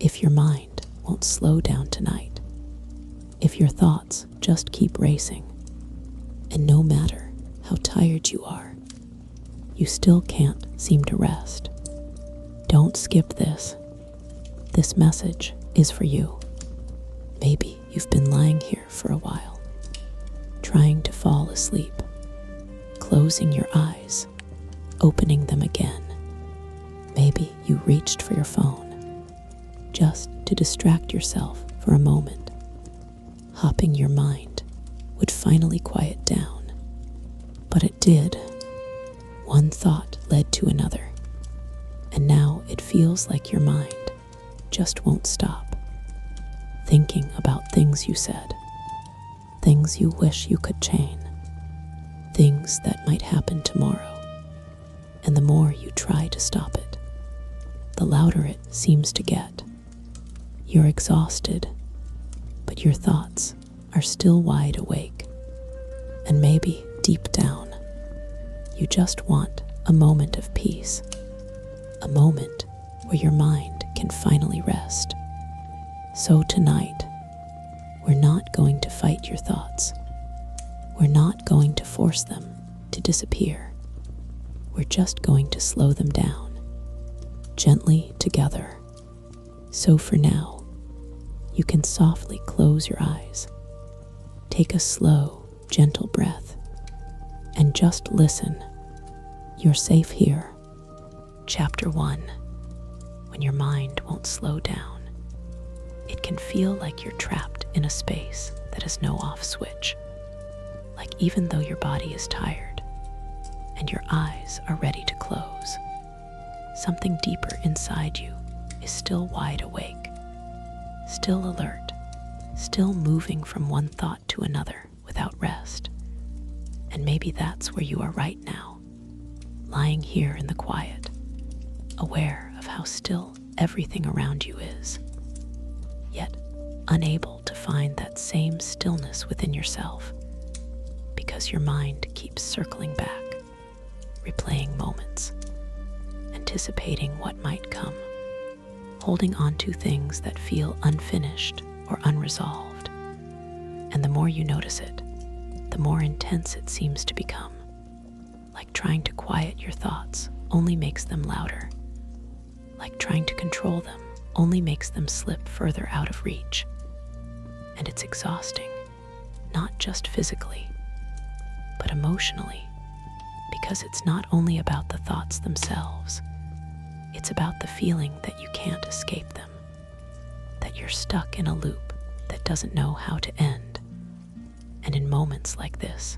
if your mind won't slow down tonight, if your thoughts just keep racing, and no matter how tired you are, you still can't seem to rest, don't skip this. This message is for you. Maybe you've been lying here for a while, trying to fall asleep, closing your eyes, opening them again. Maybe you reached for your phone, just to distract yourself for a moment, hoping your mind would finally quiet down. But it did. One thought led to another, and now it feels like your mind just won't stop, thinking about things you said, things you wish you could change, things that might happen tomorrow. And the more you try to stop it, the louder it seems to get. You're exhausted, but your thoughts are still wide awake. And maybe deep down, you just want a moment of peace, a moment where your mind can finally rest. So tonight, we're not going to fight your thoughts. We're not going to force them to disappear. We're just going to slow them down, gently together. So for now, you can softly close your eyes, take a slow, gentle breath, and just listen. You're safe here. Chapter 1. When your mind won't slow down, it can feel like you're trapped in a space that has no off switch. Like even though your body is tired and your eyes are ready to close, something deeper inside you is still wide awake, still alert, still moving from one thought to another without rest. And maybe that's where you are right now, lying here in the quiet, aware of how still everything around you is, yet unable to find that same stillness within yourself, because your mind keeps circling back, replaying moments, anticipating what might come, holding on to things that feel unfinished or unresolved. And the more you notice it, the more intense it seems to become. Like trying to quiet your thoughts only makes them louder. Like trying to control them only makes them slip further out of reach. And it's exhausting, not just physically, but emotionally, because it's not only about the thoughts themselves, it's about the feeling that you can't escape them, that you're stuck in a loop that doesn't know how to end. And in moments like this,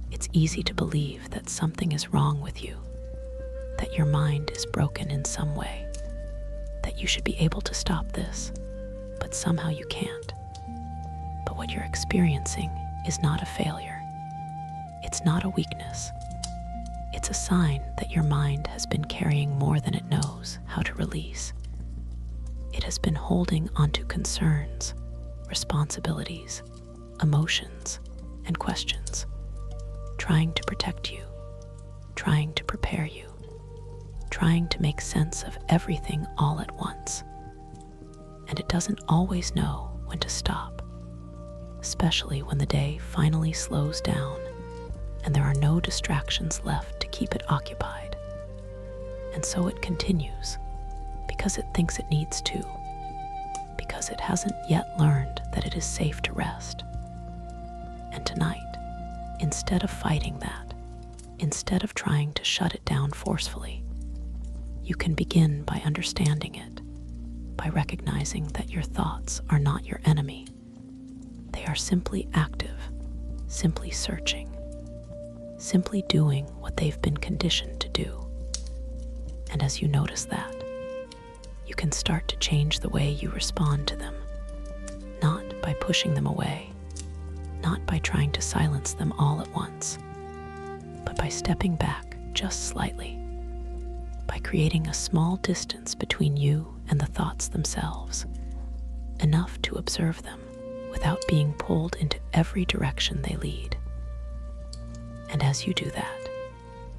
it's easy to believe that something is wrong with you, that your mind is broken in some way, that you should be able to stop this, but somehow you can't. But what you're experiencing is not a failure. It's not a weakness. It's a sign that your mind has been carrying more than it knows how to release. It has been holding onto concerns, responsibilities, emotions, and questions, trying to protect you, trying to prepare you, trying to make sense of everything all at once. And it doesn't always know when to stop, especially when the day finally slows down and there are no distractions left to keep it occupied. And so it continues, because it thinks it needs to, because it hasn't yet learned that it is safe to rest. And tonight, instead of fighting that, instead of trying to shut it down forcefully, you can begin by understanding it, by recognizing that your thoughts are not your enemy. They are simply active, simply searching, simply doing what they've been conditioned to do. And as you notice that, you can start to change the way you respond to them, not by pushing them away, not by trying to silence them all at once, but by stepping back just slightly, by creating a small distance between you and the thoughts themselves, enough to observe them without being pulled into every direction they lead. And as you do that,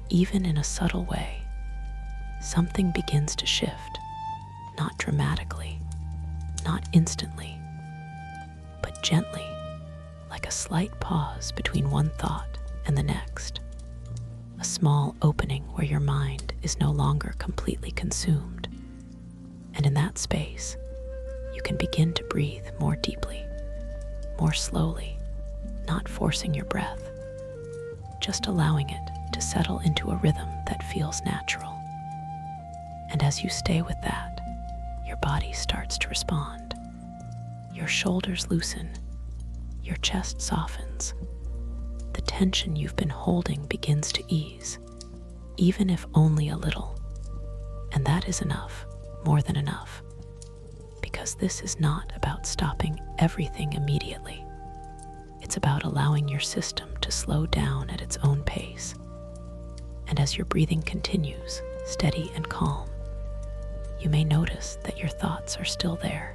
even in a subtle way, something begins to shift, not dramatically, not instantly, but gently, like a slight pause between one thought and the next. A small opening where your mind is no longer completely consumed. And in that space, you can begin to breathe more deeply, more slowly, not forcing your breath, just allowing it to settle into a rhythm that feels natural. And as you stay with that, your body starts to respond. Your shoulders loosen, your chest softens. The tension you've been holding begins to ease, even if only a little. And that is enough, more than enough, because this is not about stopping everything immediately. It's about allowing your system to slow down at its own pace. And as your breathing continues, steady and calm, you may notice that your thoughts are still there,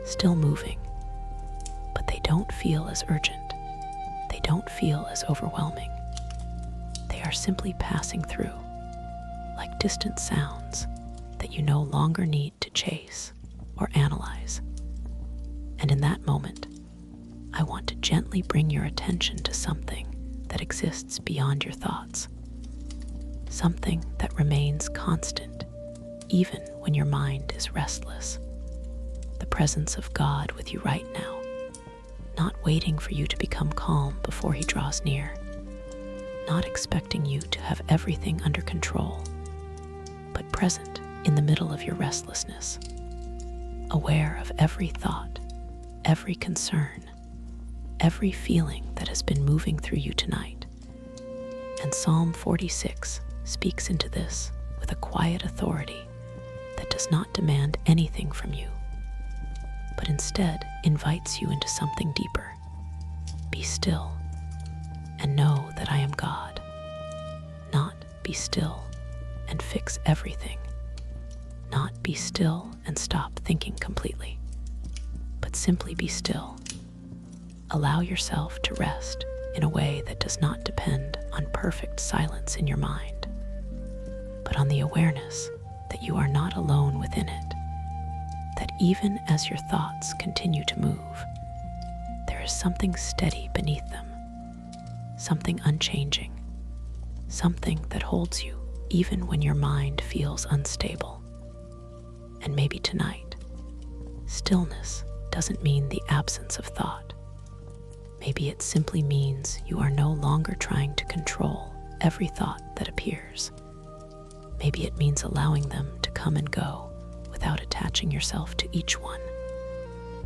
still moving, but they don't feel as urgent. They don't feel as overwhelming. They are simply passing through, like distant sounds that you no longer need to chase or analyze. And in that moment, I want to gently bring your attention to something that exists beyond your thoughts, something that remains constant even when your mind is restless. The presence of God with you right now, not waiting for you to become calm before he draws near, not expecting you to have everything under control, but present in the middle of your restlessness, aware of every thought, every concern, every feeling that has been moving through you tonight. And Psalm 46 speaks into this with a quiet authority that does not demand anything from you, but instead invites you into something deeper. Be still and know that I am God. Not be still and fix everything. Not be still and stop thinking completely, but simply be still. Allow yourself to rest in a way that does not depend on perfect silence in your mind, but on the awareness that you are not alone within it, that even as your thoughts continue to move, there is something steady beneath them, something unchanging, something that holds you even when your mind feels unstable. And maybe tonight, stillness doesn't mean the absence of thought. Maybe it simply means you are no longer trying to control every thought that appears. Maybe it means allowing them to come and go without attaching yourself to each one,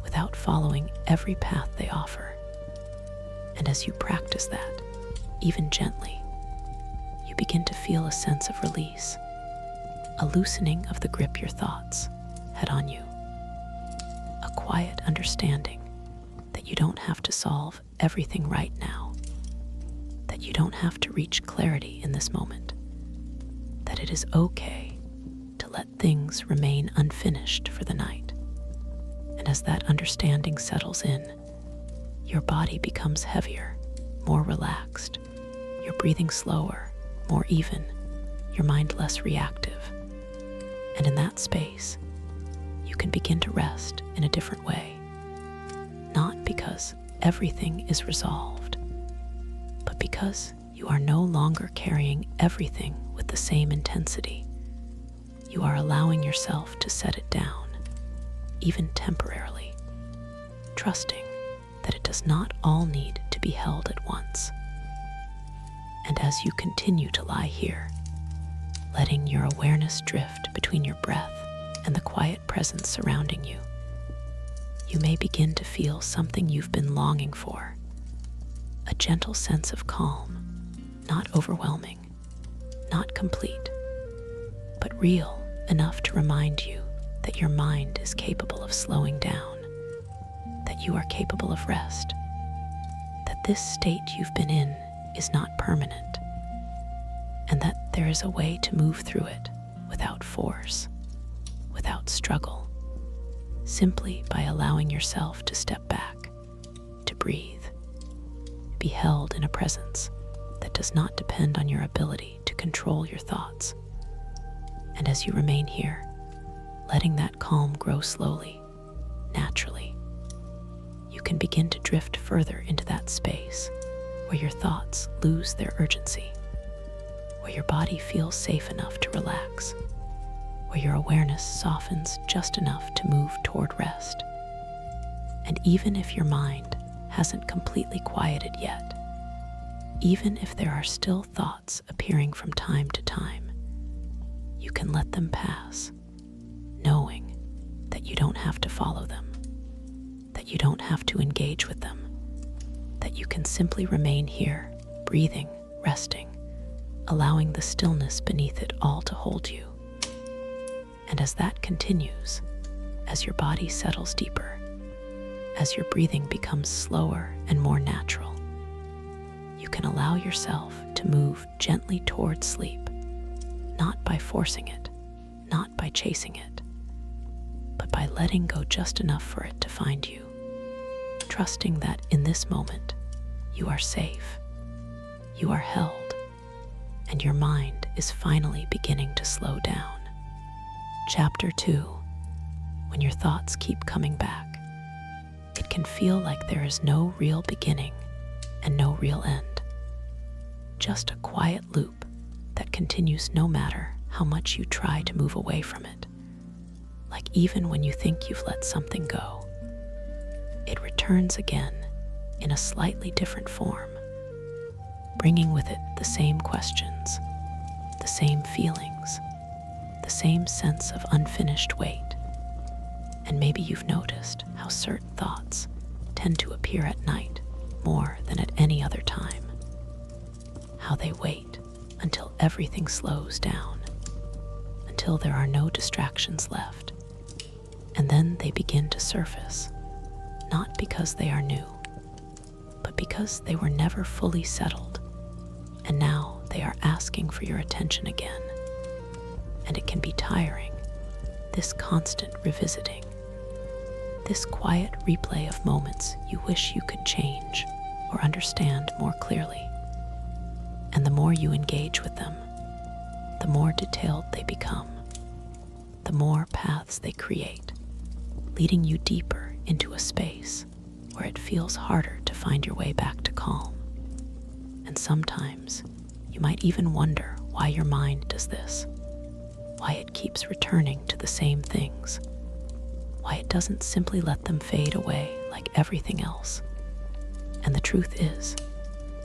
without following every path they offer. And as you practice that, even gently, you begin to feel a sense of release, a loosening of the grip your thoughts had on you, a quiet understanding that you don't have to solve everything right now, that you don't have to reach clarity in this moment, that it is okay to let things remain unfinished for the night. And as that understanding settles in, your body becomes heavier, more relaxed, your breathing slower, more even, your mind less reactive. And in that space, you can begin to rest in a different way, not because everything is resolved, but because you are no longer carrying everything with the same intensity. You are allowing yourself to set it down, even temporarily, trusting that it does not all need to be held at once. And as you continue to lie here, letting your awareness drift between your breath and the quiet presence surrounding you, you may begin to feel something you've been longing for, a gentle sense of calm, not overwhelming, not complete, but real enough to remind you that your mind is capable of slowing down, that you are capable of rest, that this state you've been in is not permanent, and that there is a way to move through it without force, without struggle, simply by allowing yourself to step back, to breathe, be held in a presence that does not depend on your ability to control your thoughts. And as you remain here, letting that calm grow slowly, naturally. You can begin to drift further into that space where your thoughts lose their urgency, where your body feels safe enough to relax, where your awareness softens just enough to move toward rest. And even if your mind hasn't completely quieted yet, even if there are still thoughts appearing from time to time, you can let them pass, knowing that you don't have to follow them, that you don't have to engage with them, that you can simply remain here, breathing, resting, allowing the stillness beneath it all to hold you. And as that continues, as your body settles deeper, as your breathing becomes slower and more natural, you can allow yourself to move gently towards sleep, not by forcing it, not by chasing it, but by letting go just enough for it to find you, trusting that in this moment you are safe, you are held, and your mind is finally beginning to slow down. Chapter 2. When your thoughts keep coming back, it can feel like there is no real beginning and no real end. Just a quiet loop that continues no matter how much you try to move away from it. Like even when you think you've let something go, it returns again in a slightly different form, bringing with it the same questions, the same feelings, the same sense of unfinished weight. And maybe you've noticed how certain thoughts tend to appear at night more than at any other time. How they wait until everything slows down, until there are no distractions left. And then they begin to surface, not because they are new, but because they were never fully settled, and now they are asking for your attention again. And it can be tiring, this constant revisiting, this quiet replay of moments you wish you could change or understand more clearly. And the more you engage with them, the more detailed they become, the more paths they create, leading you deeper into a space where it feels harder to find your way back to calm. And sometimes you might even wonder why your mind does this, why it keeps returning to the same things, why it doesn't simply let them fade away like everything else. And the truth is,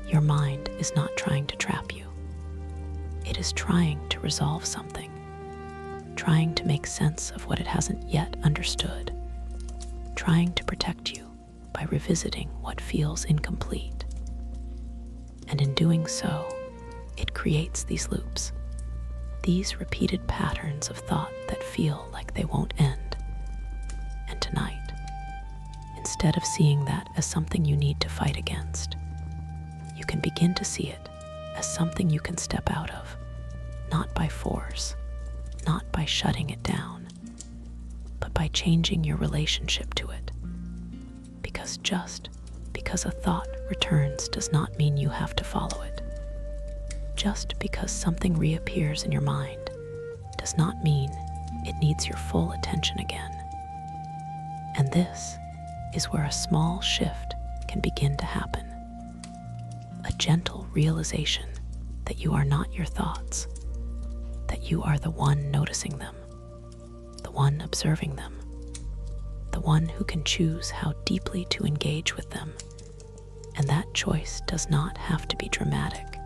your mind is not trying to trap you. It is trying to resolve something, trying to make sense of what it hasn't yet understood, trying to protect you by revisiting what feels incomplete. And in doing so, it creates these loops, these repeated patterns of thought that feel like they won't end. And tonight, instead of seeing that as something you need to fight against, you can begin to see it as something you can step out of, not by force, not by shutting it down, but by changing your relationship to it. Because just because a thought returns does not mean you have to follow it. Just because something reappears in your mind does not mean it needs your full attention again. And this is where a small shift can begin to happen. A gentle realization that you are not your thoughts, that you are the one noticing them, the one observing them, the one who can choose how deeply to engage with them. And that choice does not have to be dramatic.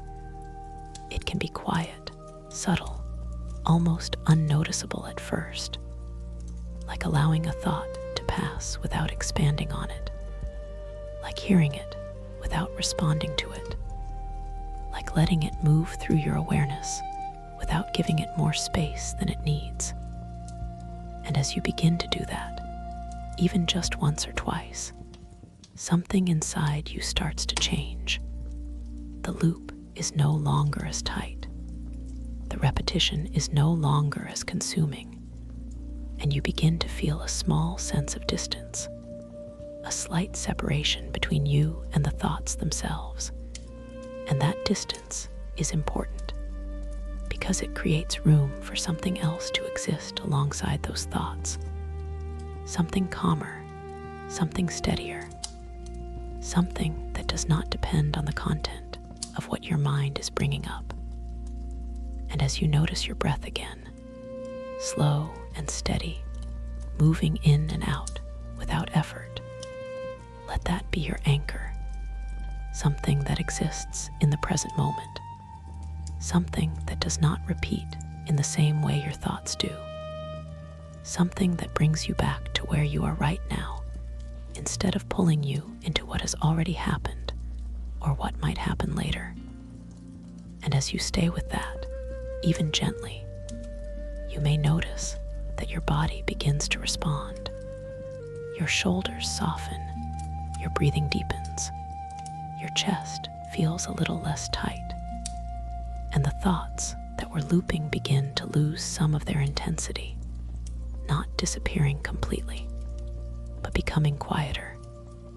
It can be quiet, subtle, almost unnoticeable at first, like allowing a thought to pass without expanding on it, like hearing it without responding to it, like letting it move through your awareness without giving it more space than it needs. And as you begin to do that, even just once or twice, something inside you starts to change. The loop is no longer as tight. The repetition is no longer as consuming. And you begin to feel a small sense of distance, a slight separation between you and the thoughts themselves. And that distance is important because it creates room for something else to exist alongside those thoughts, something calmer something steadier, something that does not depend on the content of what your mind is bringing up. And as you notice your breath again, slow and steady, moving in and out without effort, let that be your anchor, something that exists in the present moment, something that does not repeat in the same way your thoughts do, something that brings you back to where you are right now, instead of pulling you into what has already happened or what might happen later. And as you stay with that, even gently, you may notice that your body begins to respond. Your shoulders soften, your breathing deepens, your chest feels a little less tight, and the thoughts that were looping begin to lose some of their intensity, not disappearing completely, but becoming quieter,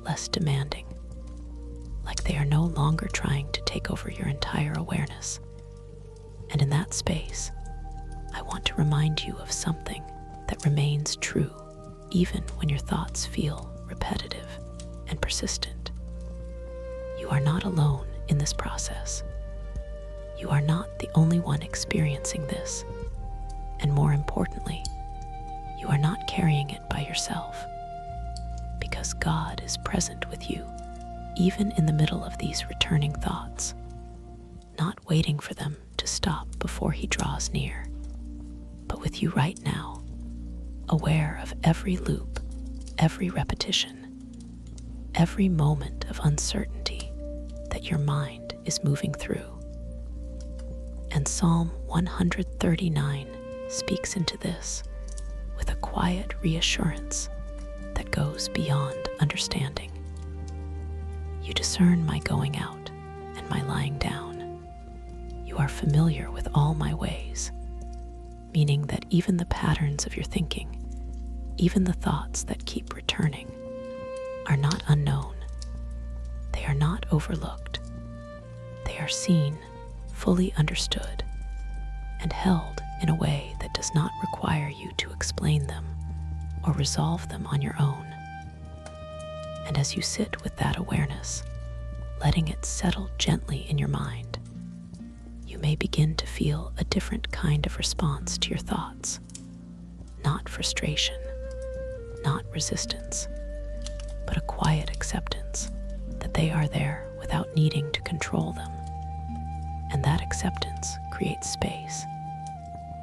less demanding, like they are no longer trying to take over your entire awareness. And in that space, I want to remind you of something that remains true even when your thoughts feel repetitive and persistent. You are not alone in this process. You are not the only one experiencing this, and more importantly, you are not carrying it by yourself, because God is present with you even in the middle of these returning thoughts, not waiting for them to stop before He draws near, but with you right now, aware of every loop, every repetition, every moment of uncertainty that your mind is moving through. And Psalm 139 speaks into this with a quiet reassurance that goes beyond understanding. You discern my going out and my lying down. You are familiar with all my ways, meaning that even the patterns of your thinking, even the thoughts that keep returning, are not unknown. They are not overlooked. They are seen, fully understood, and held in a way that does not require you to explain them or resolve them on your own. And as you sit with that awareness, letting it settle gently in your mind, you may begin to feel a different kind of response to your thoughts. Not frustration, not resistance, but a quiet acceptance that they are there without needing to control them. And that acceptance creates space.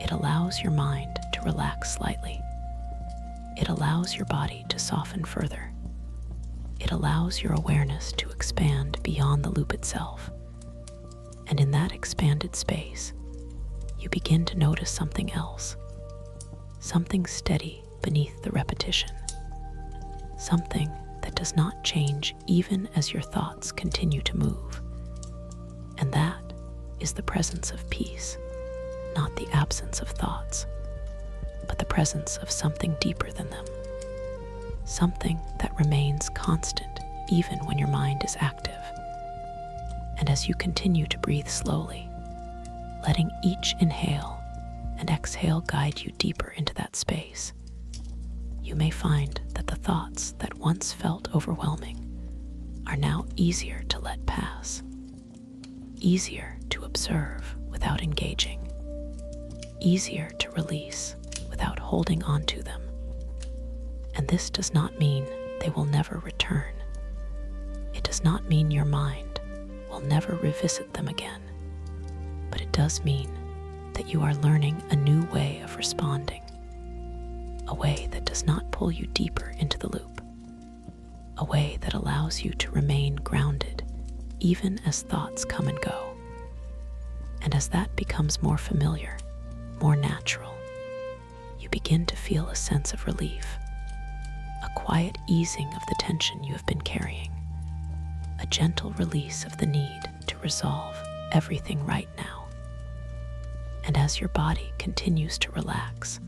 It allows your mind to relax slightly. It allows your body to soften further. It allows your awareness to expand beyond the loop itself. And in that expanded space, you begin to notice something else, something steady beneath the repetition, something that does not change even as your thoughts continue to move. And that is the presence of peace, not the absence of thoughts, but the presence of something deeper than them, something that remains constant even when your mind is active. And as you continue to breathe slowly, letting each inhale and exhale guide you deeper into that space, you may find that the thoughts that once felt overwhelming are now easier to let pass, easier to observe without engaging, easier to release without holding on to them. And this does not mean they will never return. It does not mean your mind will never revisit them again, but it does mean that you are learning a new way of responding, a way that does not pull you deeper into the loop, a way that allows you to remain grounded even as thoughts come and go. And as that becomes more familiar, more natural, you begin to feel a sense of relief, a quiet easing of the tension you have been carrying, a gentle release of the need to resolve everything right now. And as your body continues to relax,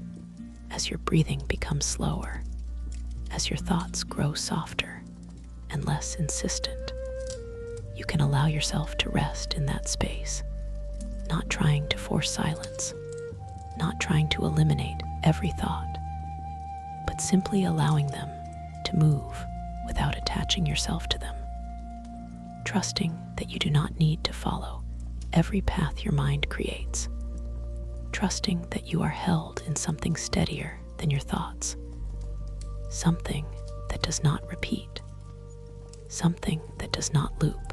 as your breathing becomes slower, as your thoughts grow softer and less insistent, you can allow yourself to rest in that space, not trying to force silence, not trying to eliminate every thought, but simply allowing them to move without attaching yourself to them. Trusting that you do not need to follow every path your mind creates. Trusting that you are held in something steadier than your thoughts. Something that does not repeat. Something that does not loop.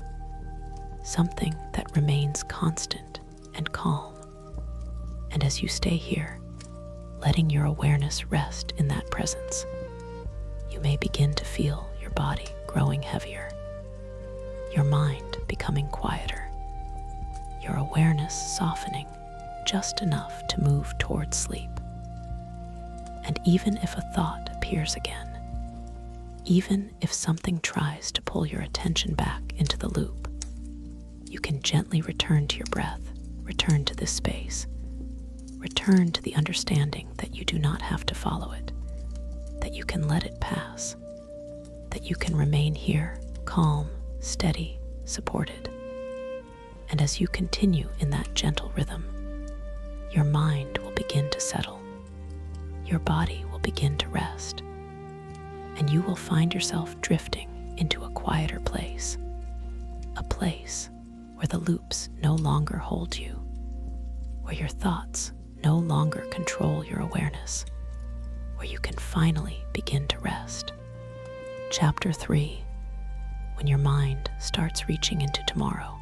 Something that remains constant and calm. And as you stay here, letting your awareness rest in that presence, you may begin to feel your body growing heavier, your mind becoming quieter, your awareness softening just enough to move towards sleep. And even if a thought appears again, even if something tries to pull your attention back into the loop, you can gently return to your breath, return to this space, return to the understanding that you do not have to follow it, that you can let it pass, that you can remain here, calm, steady, supported. And as you continue in that gentle rhythm, your mind will begin to settle, your body will begin to rest, and you will find yourself drifting into a quieter place, a place where the loops no longer hold you, where your thoughts no longer control your awareness, where you can finally begin to rest. Chapter 3. When your mind starts reaching into tomorrow,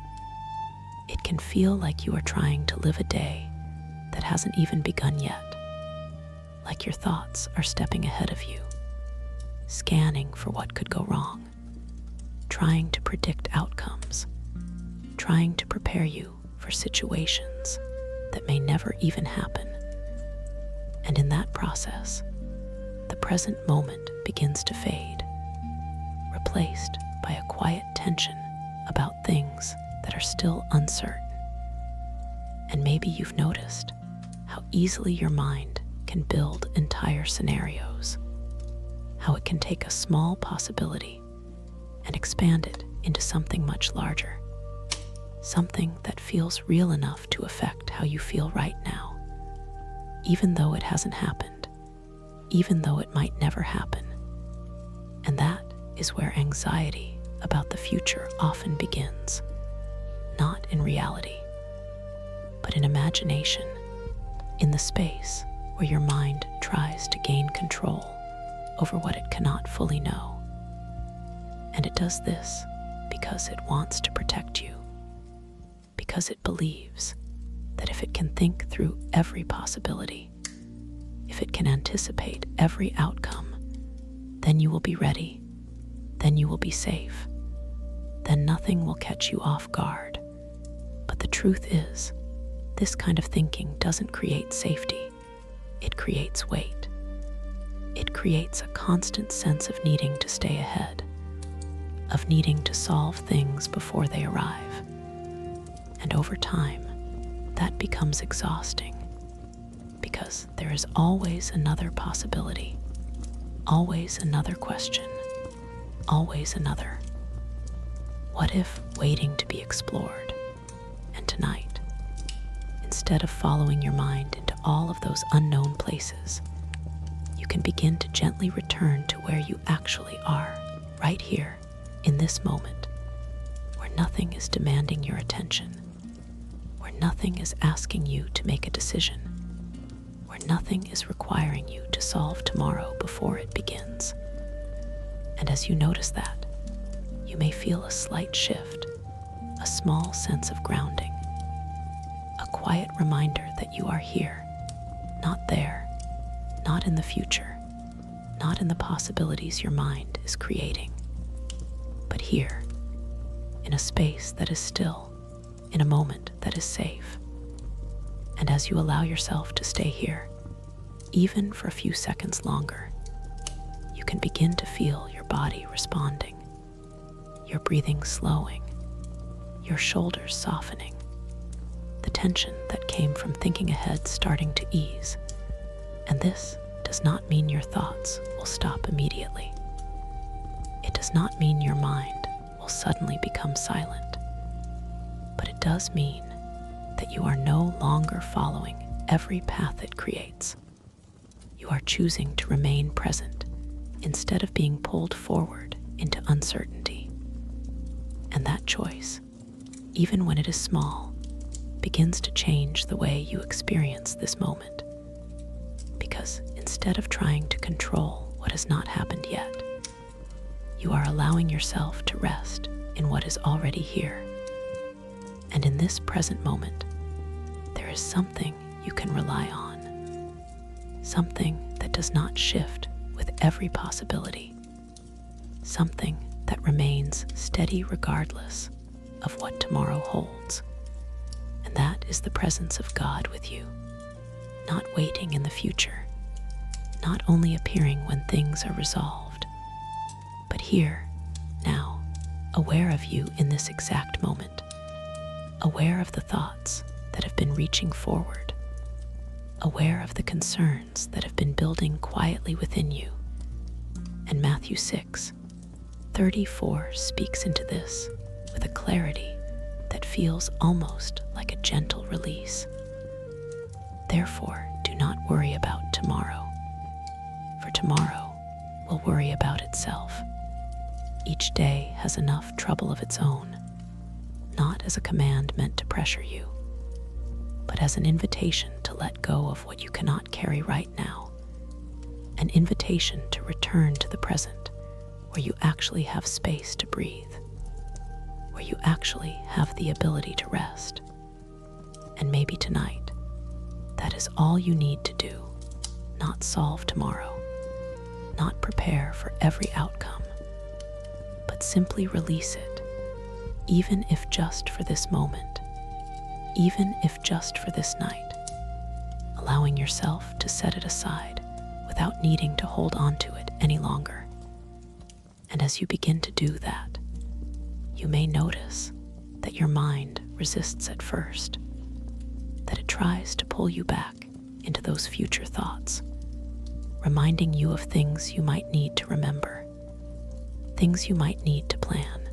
it can feel like you are trying to live a day that hasn't even begun yet, like your thoughts are stepping ahead of you, scanning for what could go wrong, trying to predict outcomes, trying to prepare you for situations that may never even happen. And in that process, the present moment begins to fade, replaced by a quiet tension about things that are still uncertain. And maybe you've noticed how easily your mind can build entire scenarios, how it can take a small possibility and expand it into something much larger, something that feels real enough to affect how you feel right now, even though it hasn't happened, even though it might never happen. And that is where anxiety about the future often begins, not in reality, but in imagination, in the space where your mind tries to gain control over what it cannot fully know. And it does this because it wants to protect you, because it believes that if it can think through every possibility, if it can anticipate every outcome, then you will be ready, then you will be safe, then nothing will catch you off guard. But the truth is, this kind of thinking doesn't create safety, it creates weight. It creates a constant sense of needing to stay ahead, of needing to solve things before they arrive. And over time, that becomes exhausting, because there is always another possibility, always another question, always another what if waiting to be explored. And tonight, instead of following your mind into all of those unknown places, you can begin to gently return to where you actually are, right here, in this moment, where nothing is demanding your attention, where nothing is asking you to make a decision, where nothing is requiring you to solve tomorrow before it begins. And as you notice that, you may feel a slight shift, a small sense of grounding, a quiet reminder that you are here, not there, not in the future, not in the possibilities your mind is creating, but here, in a space that is still, in a moment that is safe. And as you allow yourself to stay here, even for a few seconds longer, you can begin to feel your body responding, your breathing slowing, your shoulders softening, the tension that came from thinking ahead starting to ease. And this does not mean your thoughts will stop immediately. It does not mean your mind will suddenly become silent. But it does mean that you are no longer following every path it creates. You are choosing to remain present instead of being pulled forward into uncertainty. And that choice, even when it is small, begins to change the way you experience this moment. Because instead of trying to control what has not happened yet, you are allowing yourself to rest in what is already here. And in this present moment, there is something you can rely on, something that does not shift with every possibility, something that remains steady regardless of what tomorrow holds. And that is the presence of God with you, not waiting in the future, not only appearing when things are resolved, but here, now, aware of you in this exact moment, aware of the thoughts that have been reaching forward, aware of the concerns that have been building quietly within you. And Matthew 6:34 speaks into this with a clarity that feels almost like a gentle release. Therefore, do not worry about tomorrow, for tomorrow will worry about itself. Each day has enough trouble of its own, not as a command meant to pressure you, but as an invitation to let go of what you cannot carry right now, an invitation to return to the present, where you actually have space to breathe, where you actually have the ability to rest. And maybe tonight, that is all you need to do, not solve tomorrow, not prepare for every outcome, but simply release it, even if just for this moment, even if just for this night, allowing yourself to set it aside without needing to hold on to it any longer. And as you begin to do that, you may notice that your mind resists at first, that it tries to pull you back into those future thoughts, reminding you of things you might need to remember, things you might need to plan.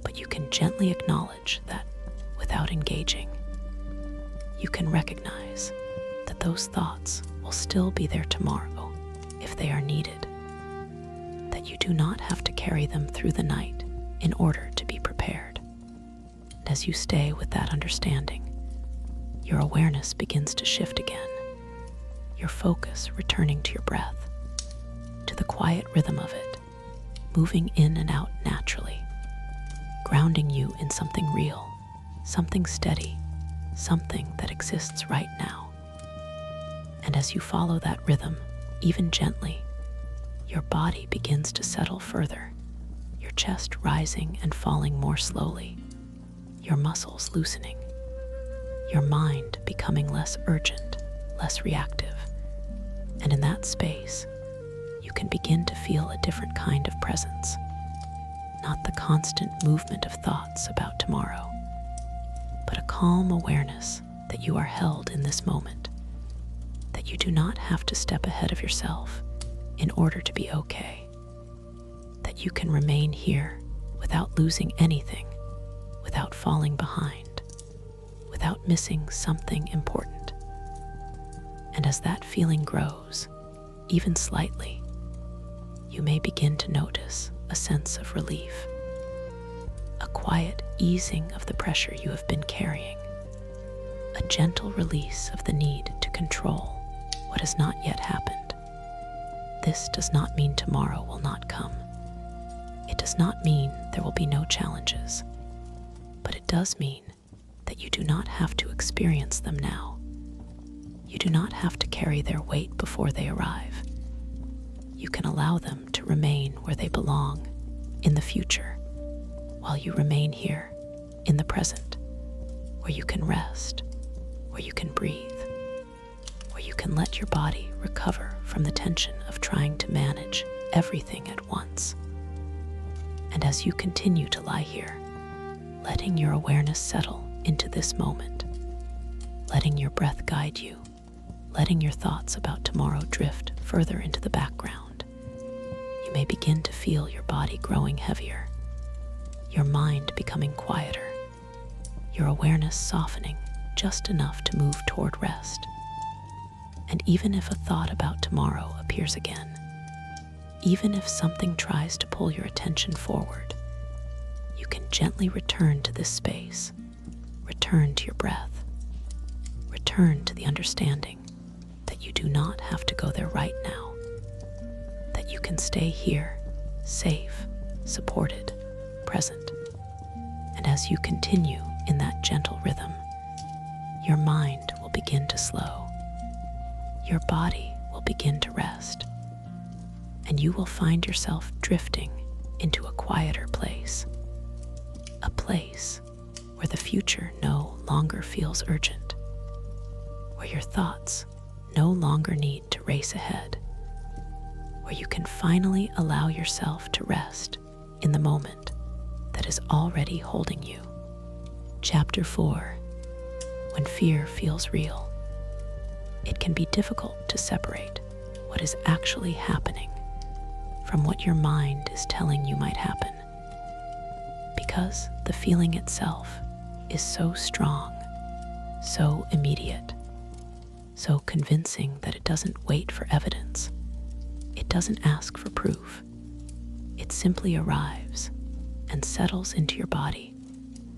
But you can gently acknowledge that without engaging, you can recognize that those thoughts will still be there tomorrow if they are needed, that you do not have to carry them through the night in order to be prepared. And as you stay with that understanding, your awareness begins to shift again, your focus returning to your breath, to the quiet rhythm of it, moving in and out naturally, grounding you in something real, something steady, something that exists right now. And as you follow that rhythm, even gently, your body begins to settle further, your chest rising and falling more slowly, your muscles loosening, your mind becoming less urgent, less reactive. And in that space, you can begin to feel a different kind of presence, not the constant movement of thoughts about tomorrow, but a calm awareness that you are held in this moment, that you do not have to step ahead of yourself in order to be okay, that you can remain here without losing anything, without falling behind, without missing something important. And as that feeling grows, even slightly, you may begin to notice a sense of relief, a quiet easing of the pressure you have been carrying, a gentle release of the need to control what has not yet happened. This does not mean tomorrow will not come. It does not mean there will be no challenges, but it does mean that you do not have to experience them now. You do not have to carry their weight before they arrive. You can allow them to remain where they belong, in the future, while you remain here, in the present, where you can rest, where you can breathe, where you can let your body recover from the tension of trying to manage everything at once. And as you continue to lie here, letting your awareness settle into this moment, letting your breath guide you, letting your thoughts about tomorrow drift further into the background, you may begin to feel your body growing heavier, your mind becoming quieter, your awareness softening just enough to move toward rest. And even if a thought about tomorrow appears again, even if something tries to pull your attention forward, you can gently return to this space, return to your breath, return to the understanding that you do not have to go there right now, that you can stay here, safe, supported, present. And as you continue in that gentle rhythm, your mind will begin to slow, your body will begin to rest, and you will find yourself drifting into a quieter place, a place where the future no longer feels urgent, where your thoughts no longer need to race ahead, where you can finally allow yourself to rest in the moment that is already holding you. Chapter 4. When fear feels real. It can be difficult to separate what is actually happening from what your mind is telling you might happen, because the feeling itself is so strong, so immediate, so convincing that it doesn't wait for evidence. It doesn't ask for proof. It simply arrives and settles into your body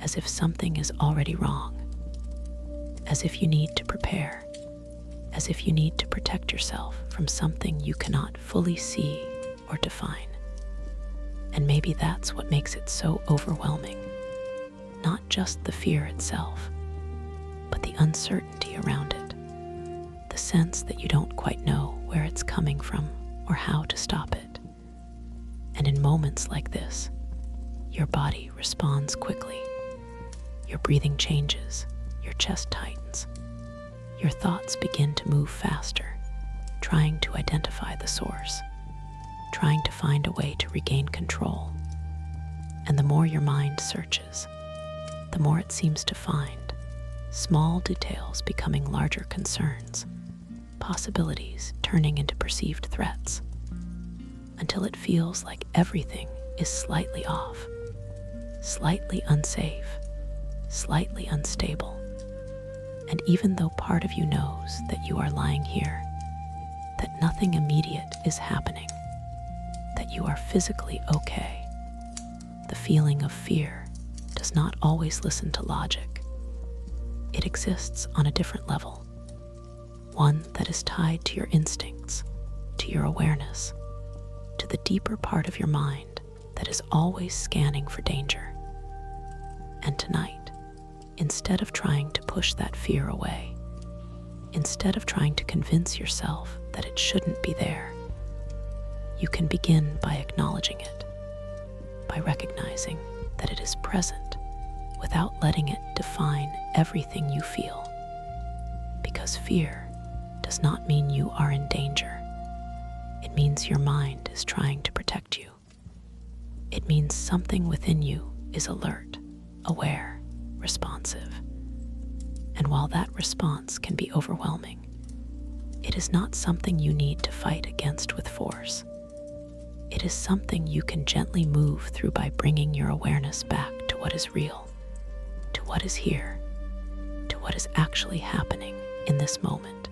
as if something is already wrong, as if you need to prepare, as if you need to protect yourself from something you cannot fully see or define. And maybe that's what makes it so overwhelming. Not just the fear itself, but the uncertainty around it. The sense that you don't quite know where it's coming from or how to stop it. And in moments like this, your body responds quickly. Your breathing changes, your chest tightens, your thoughts begin to move faster, trying to identify the source, trying to find a way to regain control. And the more your mind searches, the more it seems to find small details becoming larger concerns, possibilities turning into perceived threats, until it feels like everything is slightly off, slightly unsafe, slightly unstable. And even though part of you knows that you are lying here, that nothing immediate is happening, that you are physically okay, the feeling of fear does not always listen to logic. It exists on a different level, one that is tied to your instincts, to your awareness, to the deeper part of your mind that is always scanning for danger. And tonight, instead of trying to push that fear away, instead of trying to convince yourself that it shouldn't be there, you can begin by acknowledging it, by recognizing that it is present without letting it define everything you feel. Because fear does not mean you are in danger. It means your mind is trying to protect you. It means something within you is alert, aware, responsive. And while that response can be overwhelming, it is not something you need to fight against with force. It is something you can gently move through by bringing your awareness back to what is real, to what is here, to what is actually happening in this moment.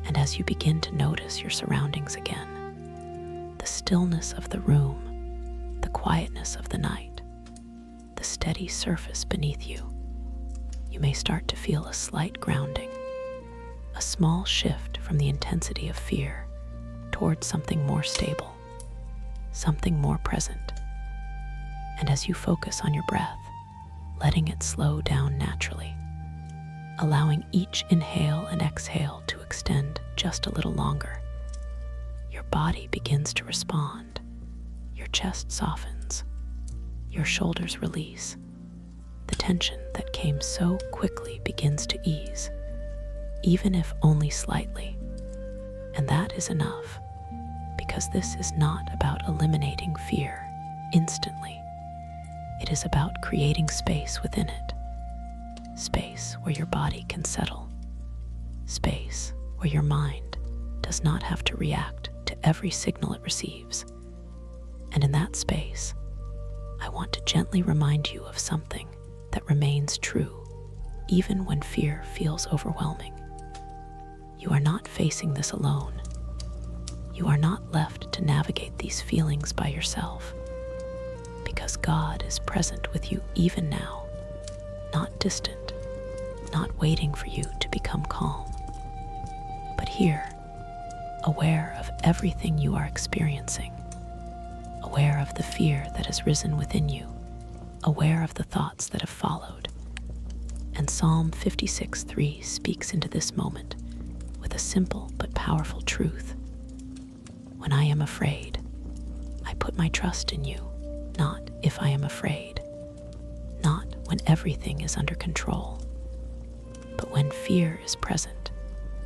And as you begin to notice your surroundings again, the stillness of the room, the quietness of the night, the steady surface beneath you, you may start to feel a slight grounding, a small shift from the intensity of fear towards something more stable, something more present. And as you focus on your breath, letting it slow down naturally, allowing each inhale and exhale to extend just a little longer, your body begins to respond. Your chest softens, your shoulders release. The tension that came so quickly begins to ease, even if only slightly. And that is enough, because this is not about eliminating fear instantly. It is about creating space within it. Space where your body can settle. Space where your mind does not have to react to every signal it receives. And in that space, I want to gently remind you of something that remains true, even when fear feels overwhelming. You are not facing this alone. you are not left to navigate these feelings by yourself, because God is present with you even now, not distant, not waiting for you to become calm, but here, aware of everything you are experiencing, aware of the fear that has risen within you, aware of the thoughts that have followed. And Psalm 56:3 speaks into this moment with a simple but powerful truth. When I am afraid, I put my trust in you, not if I am afraid, not when everything is under control, but when fear is present,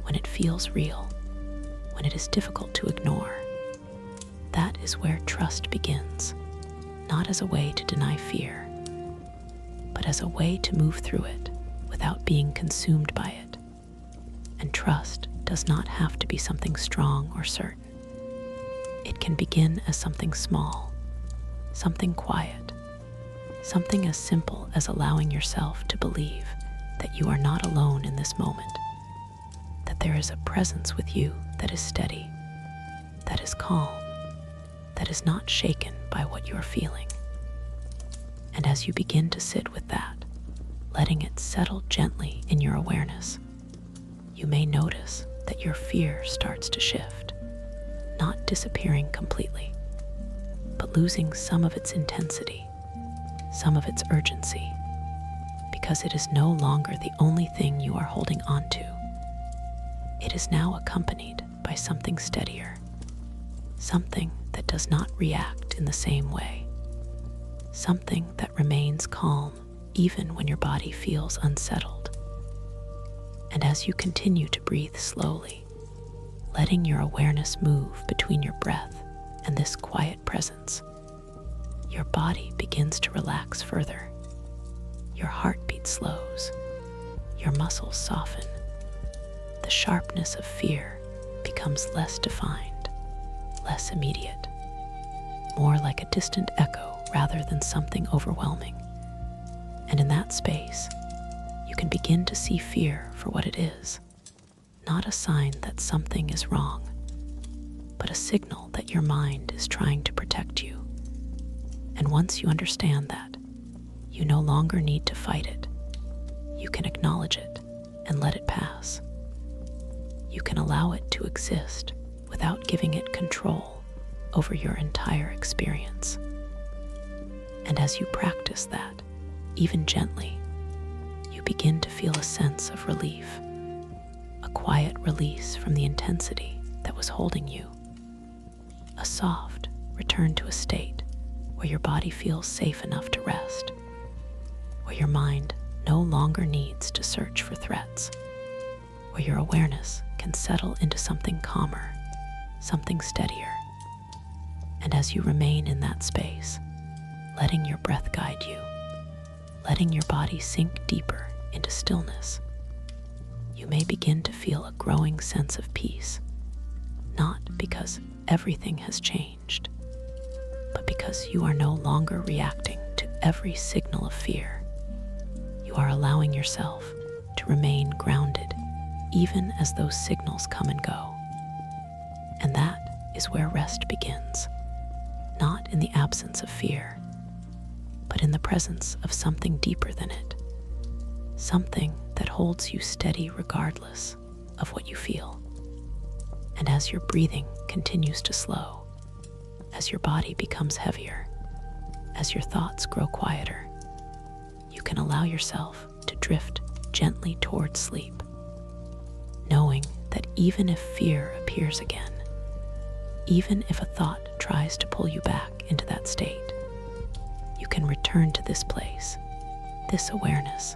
when it feels real, when it is difficult to ignore. That is where trust begins, not as a way to deny fear, but as a way to move through it without being consumed by it. And trust does not have to be something strong or certain. It can begin as something small, something quiet, something as simple as allowing yourself to believe that you are not alone in this moment, that there is a presence with you that is steady, that is calm, that is not shaken by what you are feeling. And as you begin to sit with that, letting it settle gently in your awareness, you may notice that your fear starts to shift, not disappearing completely, but losing some of its intensity, some of its urgency, because it is no longer the only thing you are holding on to. It is now accompanied by something steadier, something that does not react in the same way, something that remains calm even when your body feels unsettled. And as you continue to breathe slowly, letting your awareness move between your breath and this quiet presence, your body begins to relax further. Your heartbeat slows, your muscles soften. The sharpness of fear becomes less defined, less immediate, more like a distant echo rather than something overwhelming. And in that space, you can begin to see fear for what it is, not a sign that something is wrong, but a signal that your mind is trying to protect you. And once you understand that, you no longer need to fight it. You can acknowledge it and let it pass. You can allow it to exist without giving it control over your entire experience. And as you practice that, even gently, you begin to feel a sense of relief, a quiet release from the intensity that was holding you, a soft return to a state where your body feels safe enough to rest, where your mind no longer needs to search for threats, where your awareness can settle into something calmer, something steadier. And as you remain in that space, letting your breath guide you, letting your body sink deeper into stillness, you may begin to feel a growing sense of peace, not because everything has changed, but because you are no longer reacting to every signal of fear. You are allowing yourself to remain grounded even as those signals come and go. And that is where rest begins, not in the absence of fear, but in the presence of something deeper than it, something that holds you steady regardless of what you feel. And as your breathing continues to slow, as your body becomes heavier, as your thoughts grow quieter, you can allow yourself to drift gently towards sleep, knowing that even if fear appears again, even if a thought tries to pull you back into that state, you can return to this place, this awareness,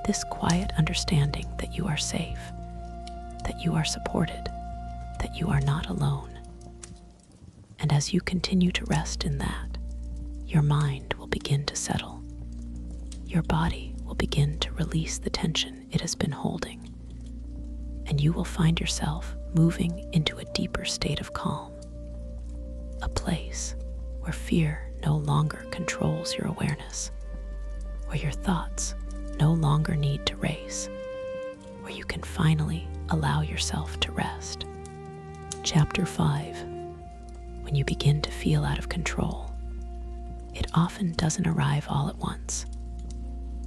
this quiet understanding that you are safe, that you are supported, that you are not alone. And as you continue to rest in that, your mind will begin to settle. Your body will begin to release the tension it has been holding, and you will find yourself moving into a deeper state of calm, a place where fear no longer controls your awareness, where your thoughts no longer need to race, where you can finally allow yourself to rest. Chapter 5. When you begin to feel out of control, it often doesn't arrive all at once.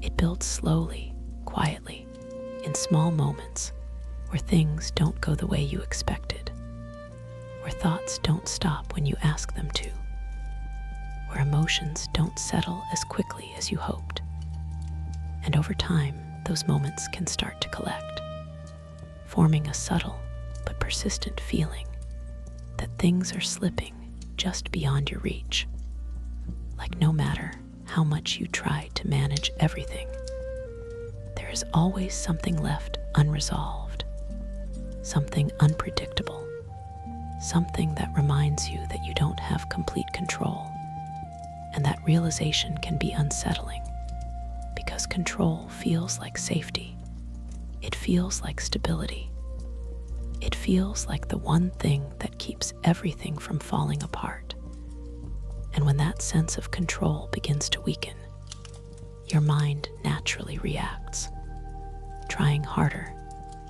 It builds slowly, quietly, in small moments where things don't go the way you expected, where thoughts don't stop when you ask them to, where emotions don't settle as quickly as you hoped. And over time, those moments can start to collect, forming a subtle but persistent feeling that things are slipping just beyond your reach. Like no matter how much you try to manage everything, there is always something left unresolved, something unpredictable, something that reminds you that you don't have complete control. And that realization can be unsettling because control feels like safety. It feels like stability. It feels like the one thing that keeps everything from falling apart. And when that sense of control begins to weaken, your mind naturally reacts, trying harder,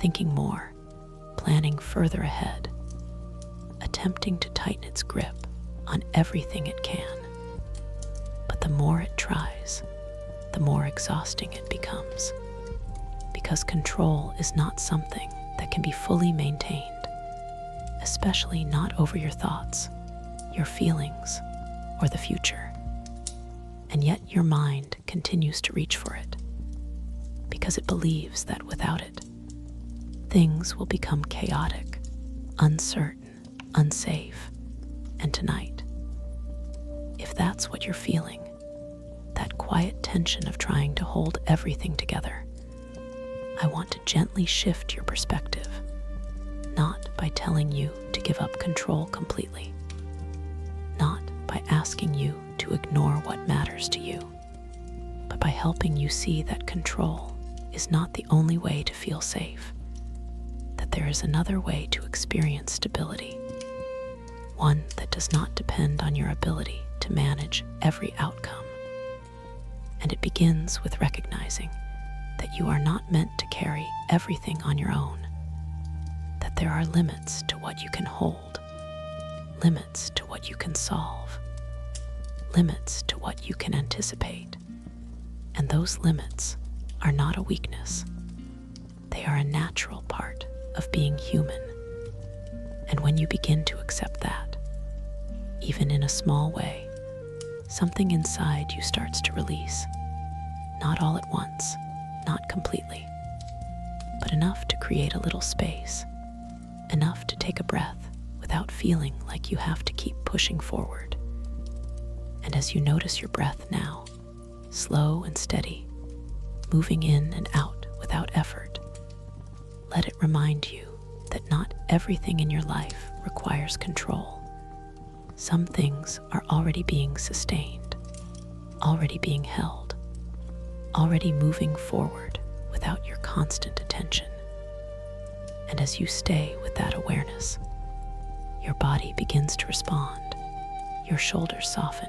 thinking more, planning further ahead, attempting to tighten its grip on everything it can. But the more it tries, the more exhausting it becomes, because control is not something that can be fully maintained, especially not over your thoughts, your feelings, or the future. And yet your mind continues to reach for it, because it believes that without it, things will become chaotic, uncertain, unsafe, and tonight, if that's what you're feeling, that quiet tension of trying to hold everything together, I want to gently shift your perspective, not by telling you to give up control completely, not by asking you to ignore what matters to you, but by helping you see that control is not the only way to feel safe, that there is another way to experience stability, one that does not depend on your ability to manage every outcome. And it begins with recognizing that you are not meant to carry everything on your own, that there are limits to what you can hold, limits to what you can solve, limits to what you can anticipate. And those limits are not a weakness. They are a natural part of being human. And when you begin to accept that, even in a small way, something inside you starts to release, not all at once, not completely, but enough to create a little space, enough to take a breath without feeling like you have to keep pushing forward. And as you notice your breath now, slow and steady, moving in and out without effort, let it remind you that not everything in your life requires control. Some things are already being sustained, already being held, already moving forward without your constant attention. And as you stay with that awareness, your body begins to respond, your shoulders soften,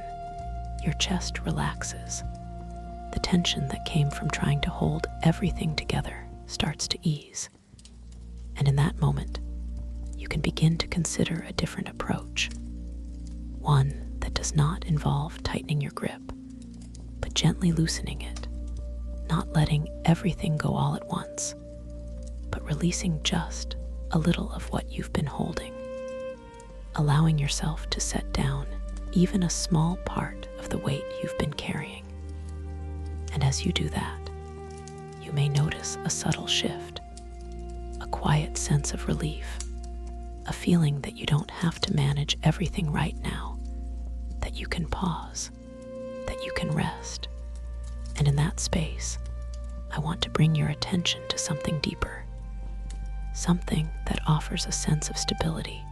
your chest relaxes. The tension that came from trying to hold everything together starts to ease. And in that moment, you can begin to consider a different approach, one that does not involve tightening your grip, but gently loosening it, not letting everything go all at once, but releasing just a little of what you've been holding, allowing yourself to set down even a small part of the weight you've been carrying. And as you do that, you may notice a subtle shift, a quiet sense of relief, a feeling that you don't have to manage everything right now, that you can pause, that you can rest. And in that space, I want to bring your attention to something deeper, something that offers a sense of stability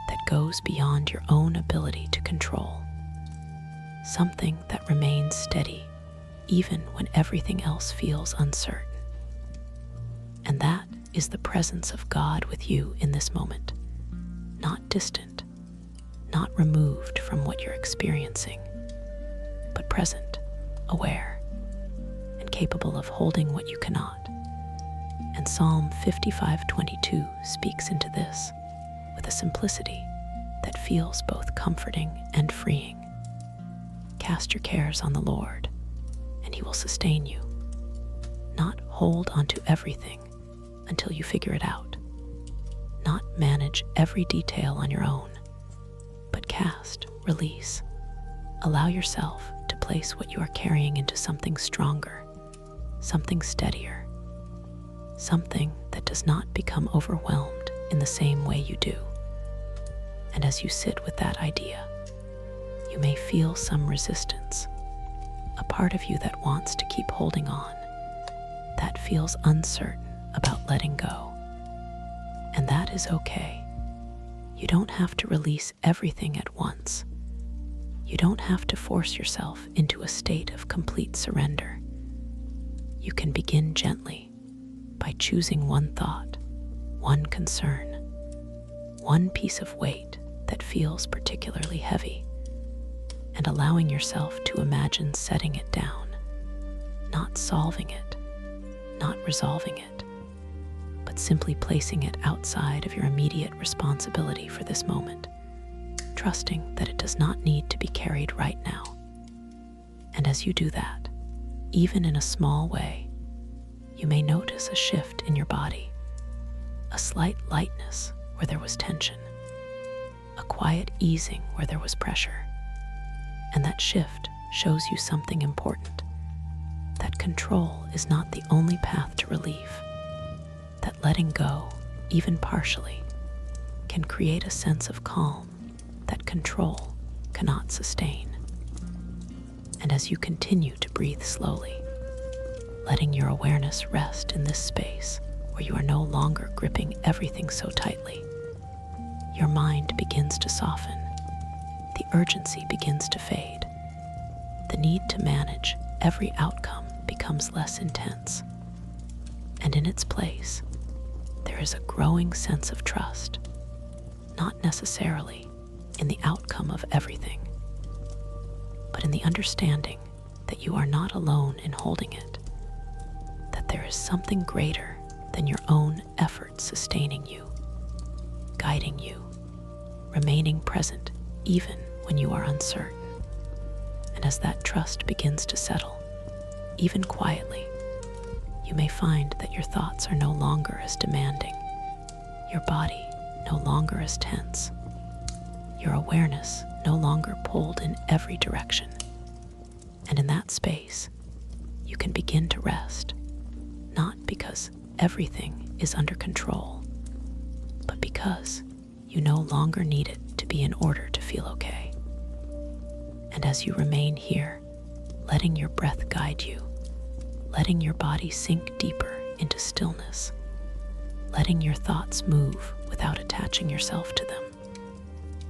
that goes beyond your own ability to control, something that remains steady even when everything else feels uncertain. And that is the presence of God with you in this moment, not distant, not removed from what you're experiencing, but present, aware, and capable of holding what you cannot. And Psalm 55:22 speaks into this with a simplicity that feels both comforting and freeing. Cast your cares on the Lord, and He will sustain you. Not hold onto everything until you figure it out. Not manage every detail on your own, but cast, release. Allow yourself to place what you are carrying into something stronger, something steadier, something that does not become overwhelmed in the same way you do. And as you sit with that idea, you may feel some resistance, a part of you that wants to keep holding on, that feels uncertain about letting go. And that is okay. You don't have to release everything at once. You don't have to force yourself into a state of complete surrender. You can begin gently by choosing one thought, one concern, one piece of weight that feels particularly heavy, and allowing yourself to imagine setting it down, not solving it, not resolving it, but simply placing it outside of your immediate responsibility for this moment, trusting that it does not need to be carried right now. And as you do that, even in a small way, you may notice a shift in your body, a slight lightness where there was tension, a quiet easing where there was pressure. And that shift shows you something important, that control is not the only path to relief, that letting go, even partially, can create a sense of calm that control cannot sustain. And as you continue to breathe slowly, letting your awareness rest in this space where you are no longer gripping everything so tightly, your mind begins to soften, the urgency begins to fade, the need to manage every outcome becomes less intense, and in its place, there is a growing sense of trust, not necessarily in the outcome of everything, but in the understanding that you are not alone in holding it, that there is something greater than your own effort sustaining you, guiding you, remaining present even when you are uncertain. And as that trust begins to settle, even quietly, you may find that your thoughts are no longer as demanding, your body no longer as tense, your awareness no longer pulled in every direction. And in that space, you can begin to rest, not because everything is under control, but because you no longer need it to be in order to feel okay. And as you remain here, letting your breath guide you, letting your body sink deeper into stillness, letting your thoughts move without attaching yourself to them,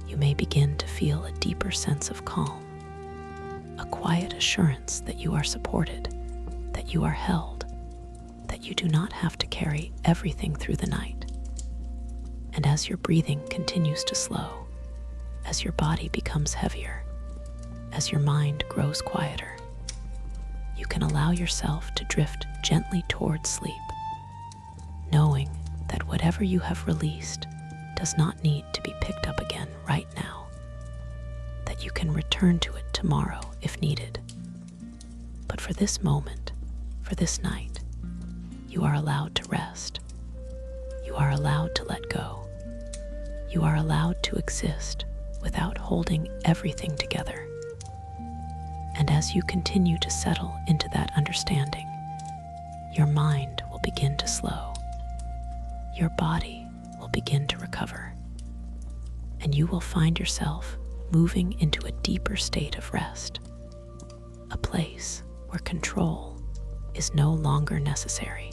you may begin to feel a deeper sense of calm, a quiet assurance that you are supported, that you are held, that you do not have to carry everything through the night. And as your breathing continues to slow, as your body becomes heavier, as your mind grows quieter, you can allow yourself to drift gently towards sleep, knowing that whatever you have released does not need to be picked up again right now, that you can return to it tomorrow if needed. But for this moment, for this night, you are allowed to rest. You are allowed to let go. You are allowed to exist without holding everything together. And as you continue to settle into that understanding, your mind will begin to slow. Your body will begin to recover. And you will find yourself moving into a deeper state of rest, a place where control is no longer necessary,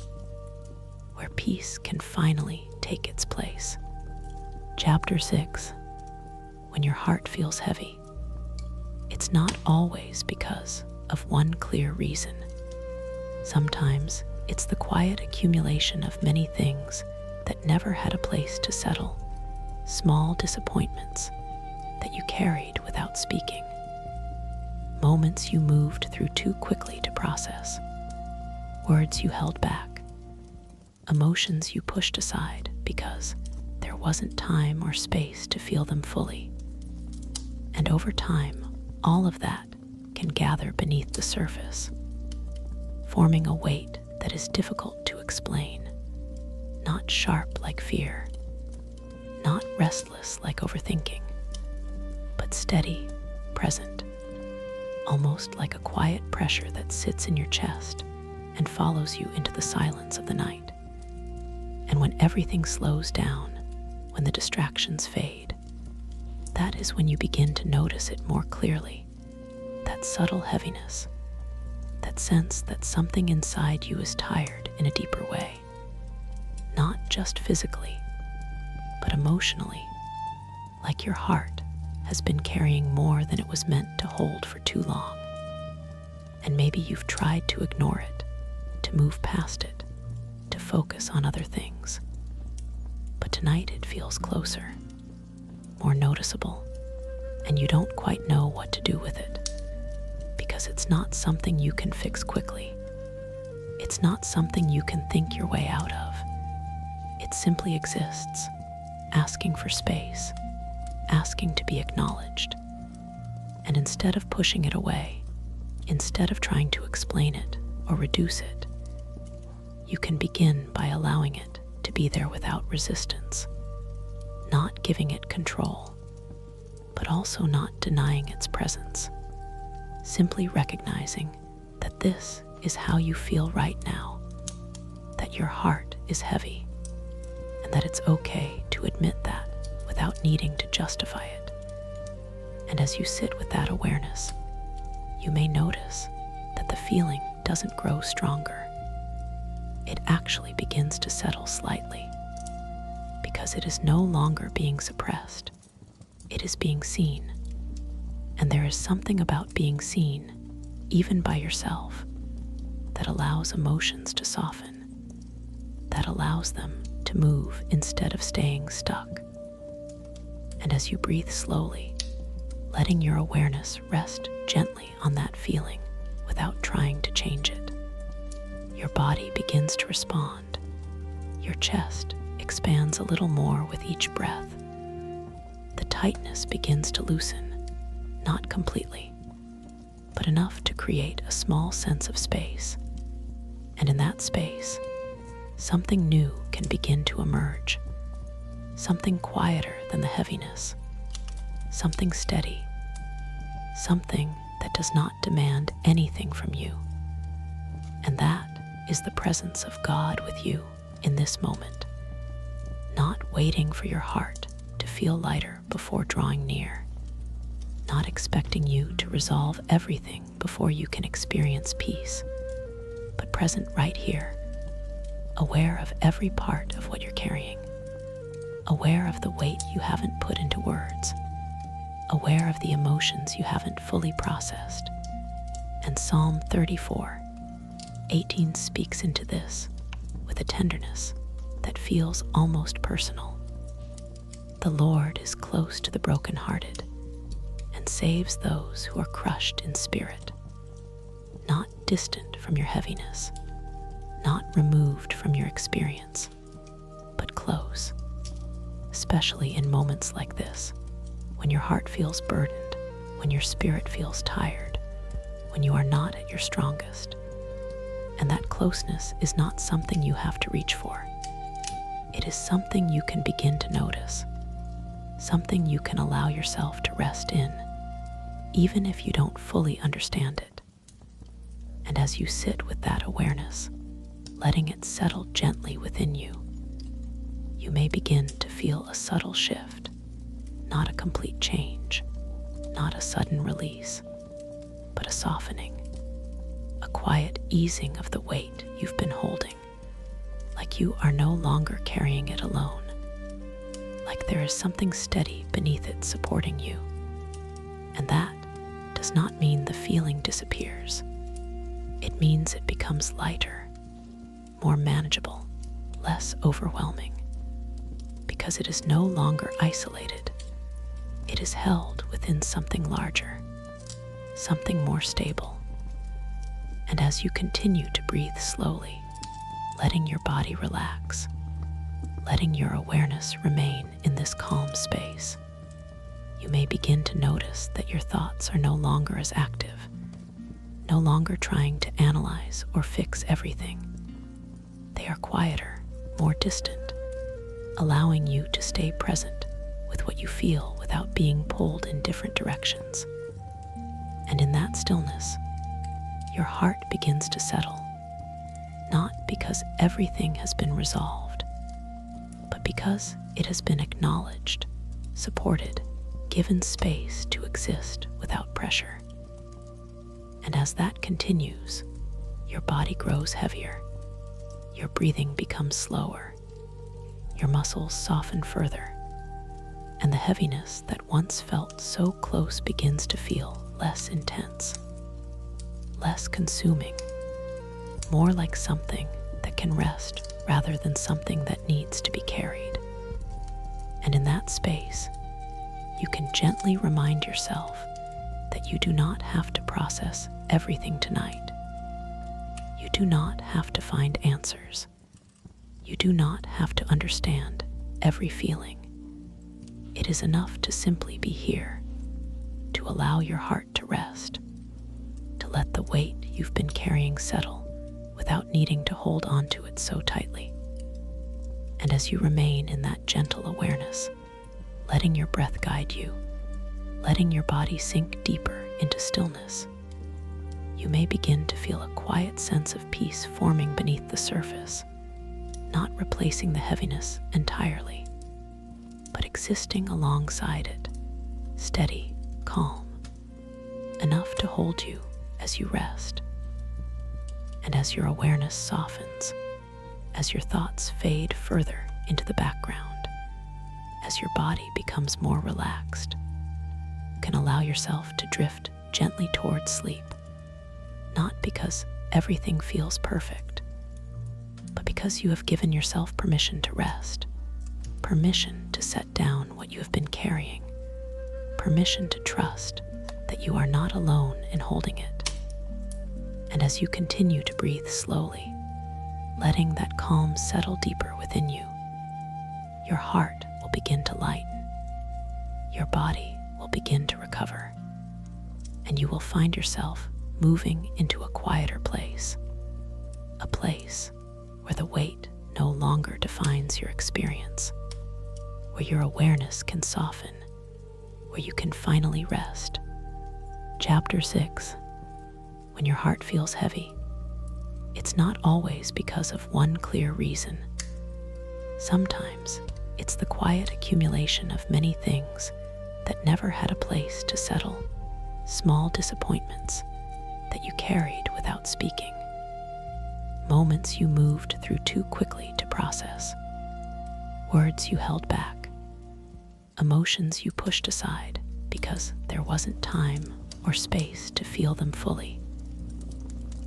where peace can finally take its place. Chapter 6. When your heart feels heavy, it's not always because of one clear reason. Sometimes it's the quiet accumulation of many things that never had a place to settle, small disappointments that you carried without speaking, moments you moved through too quickly to process, words you held back, emotions you pushed aside because there there wasn't time or space to feel them fully. And over time, all of that can gather beneath the surface, forming a weight that is difficult to explain, not sharp like fear, not restless like overthinking, but steady, present, almost like a quiet pressure that sits in your chest and follows you into the silence of the night. And when everything slows down, when the distractions fade, that is when you begin to notice it more clearly, that subtle heaviness, that sense that something inside you is tired in a deeper way, not just physically, but emotionally, like your heart has been carrying more than it was meant to hold for too long. And maybe you've tried to ignore it, to move past it, to focus on other things. But tonight it feels closer, more noticeable, and you don't quite know what to do with it, because it's not something you can fix quickly. It's not something you can think your way out of. It simply exists, asking for space, asking to be acknowledged. And instead of pushing it away, instead of trying to explain it or reduce it, you can begin by allowing it to be there without resistance, not giving it control, but also not denying its presence, simply recognizing that this is how you feel right now, that your heart is heavy, and that it's okay to admit that without needing to justify it. And as you sit with that awareness, you may notice that the feeling doesn't grow stronger. It actually begins to settle slightly, because it is no longer being suppressed. It is being seen. And there is something about being seen, even by yourself, that allows emotions to soften, that allows them to move instead of staying stuck. And as you breathe slowly, letting your awareness rest gently on that feeling without trying to change it, your body begins to respond. Your chest expands a little more with each breath. The tightness begins to loosen, not completely, but enough to create a small sense of space. And in that space, something new can begin to emerge, something quieter than the heaviness, something steady, something that does not demand anything from you. And that is the presence of God with you in this moment, not waiting for your heart to feel lighter before drawing near, not expecting you to resolve everything before you can experience peace, but present right here, aware of every part of what you're carrying, aware of the weight you haven't put into words, aware of the emotions you haven't fully processed. And Psalm 34:18 speaks into this with a tenderness that feels almost personal. The Lord is close to the brokenhearted and saves those who are crushed in spirit, not distant from your heaviness, not removed from your experience, but close, especially in moments like this, when your heart feels burdened, when your spirit feels tired, when you are not at your strongest. And that closeness is not something you have to reach for. It is something you can begin to notice, something you can allow yourself to rest in, even if you don't fully understand it. And as you sit with that awareness, letting it settle gently within you, you may begin to feel a subtle shift, not a complete change, not a sudden release, but a softening, a quiet easing of the weight you've been holding, like you are no longer carrying it alone, like there is something steady beneath it supporting you. And that does not mean the feeling disappears. It means it becomes lighter, more manageable, less overwhelming, because it is no longer isolated. It is held within something larger, something more stable. And as you continue to breathe slowly, letting your body relax, letting your awareness remain in this calm space, you may begin to notice that your thoughts are no longer as active, no longer trying to analyze or fix everything. They are quieter, more distant, allowing you to stay present with what you feel without being pulled in different directions. And in that stillness, your heart begins to settle, not because everything has been resolved, but because it has been acknowledged, supported, given space to exist without pressure. And as that continues, your body grows heavier, your breathing becomes slower, your muscles soften further, and the heaviness that once felt so close begins to feel less intense, less consuming, more like something that can rest rather than something that needs to be carried. And in that space, you can gently remind yourself that you do not have to process everything tonight. You do not have to find answers. You do not have to understand every feeling. It is enough to simply be here, to allow your heart to rest, to let the weight you've been carrying settle without needing to hold on to it so tightly. And as you remain in that gentle awareness, letting your breath guide you, letting your body sink deeper into stillness, you may begin to feel a quiet sense of peace forming beneath the surface, not replacing the heaviness entirely, but existing alongside it, steady, calm, enough to hold you as you rest. And as your awareness softens, as your thoughts fade further into the background, as your body becomes more relaxed, you can allow yourself to drift gently towards sleep, not because everything feels perfect, but because you have given yourself permission to rest, permission to set down what you have been carrying, permission to trust that you are not alone in holding it. And as you continue to breathe slowly, letting that calm settle deeper within you, your heart will begin to lighten, your body will begin to recover, and you will find yourself moving into a quieter place, a place where the weight no longer defines your experience, where your awareness can soften, where you can finally rest. Chapter 6. When your heart feels heavy, it's not always because of one clear reason. Sometimes it's the quiet accumulation of many things that never had a place to settle, small disappointments that you carried without speaking, moments you moved through too quickly to process, words you held back, emotions you pushed aside because there wasn't time or space to feel them fully.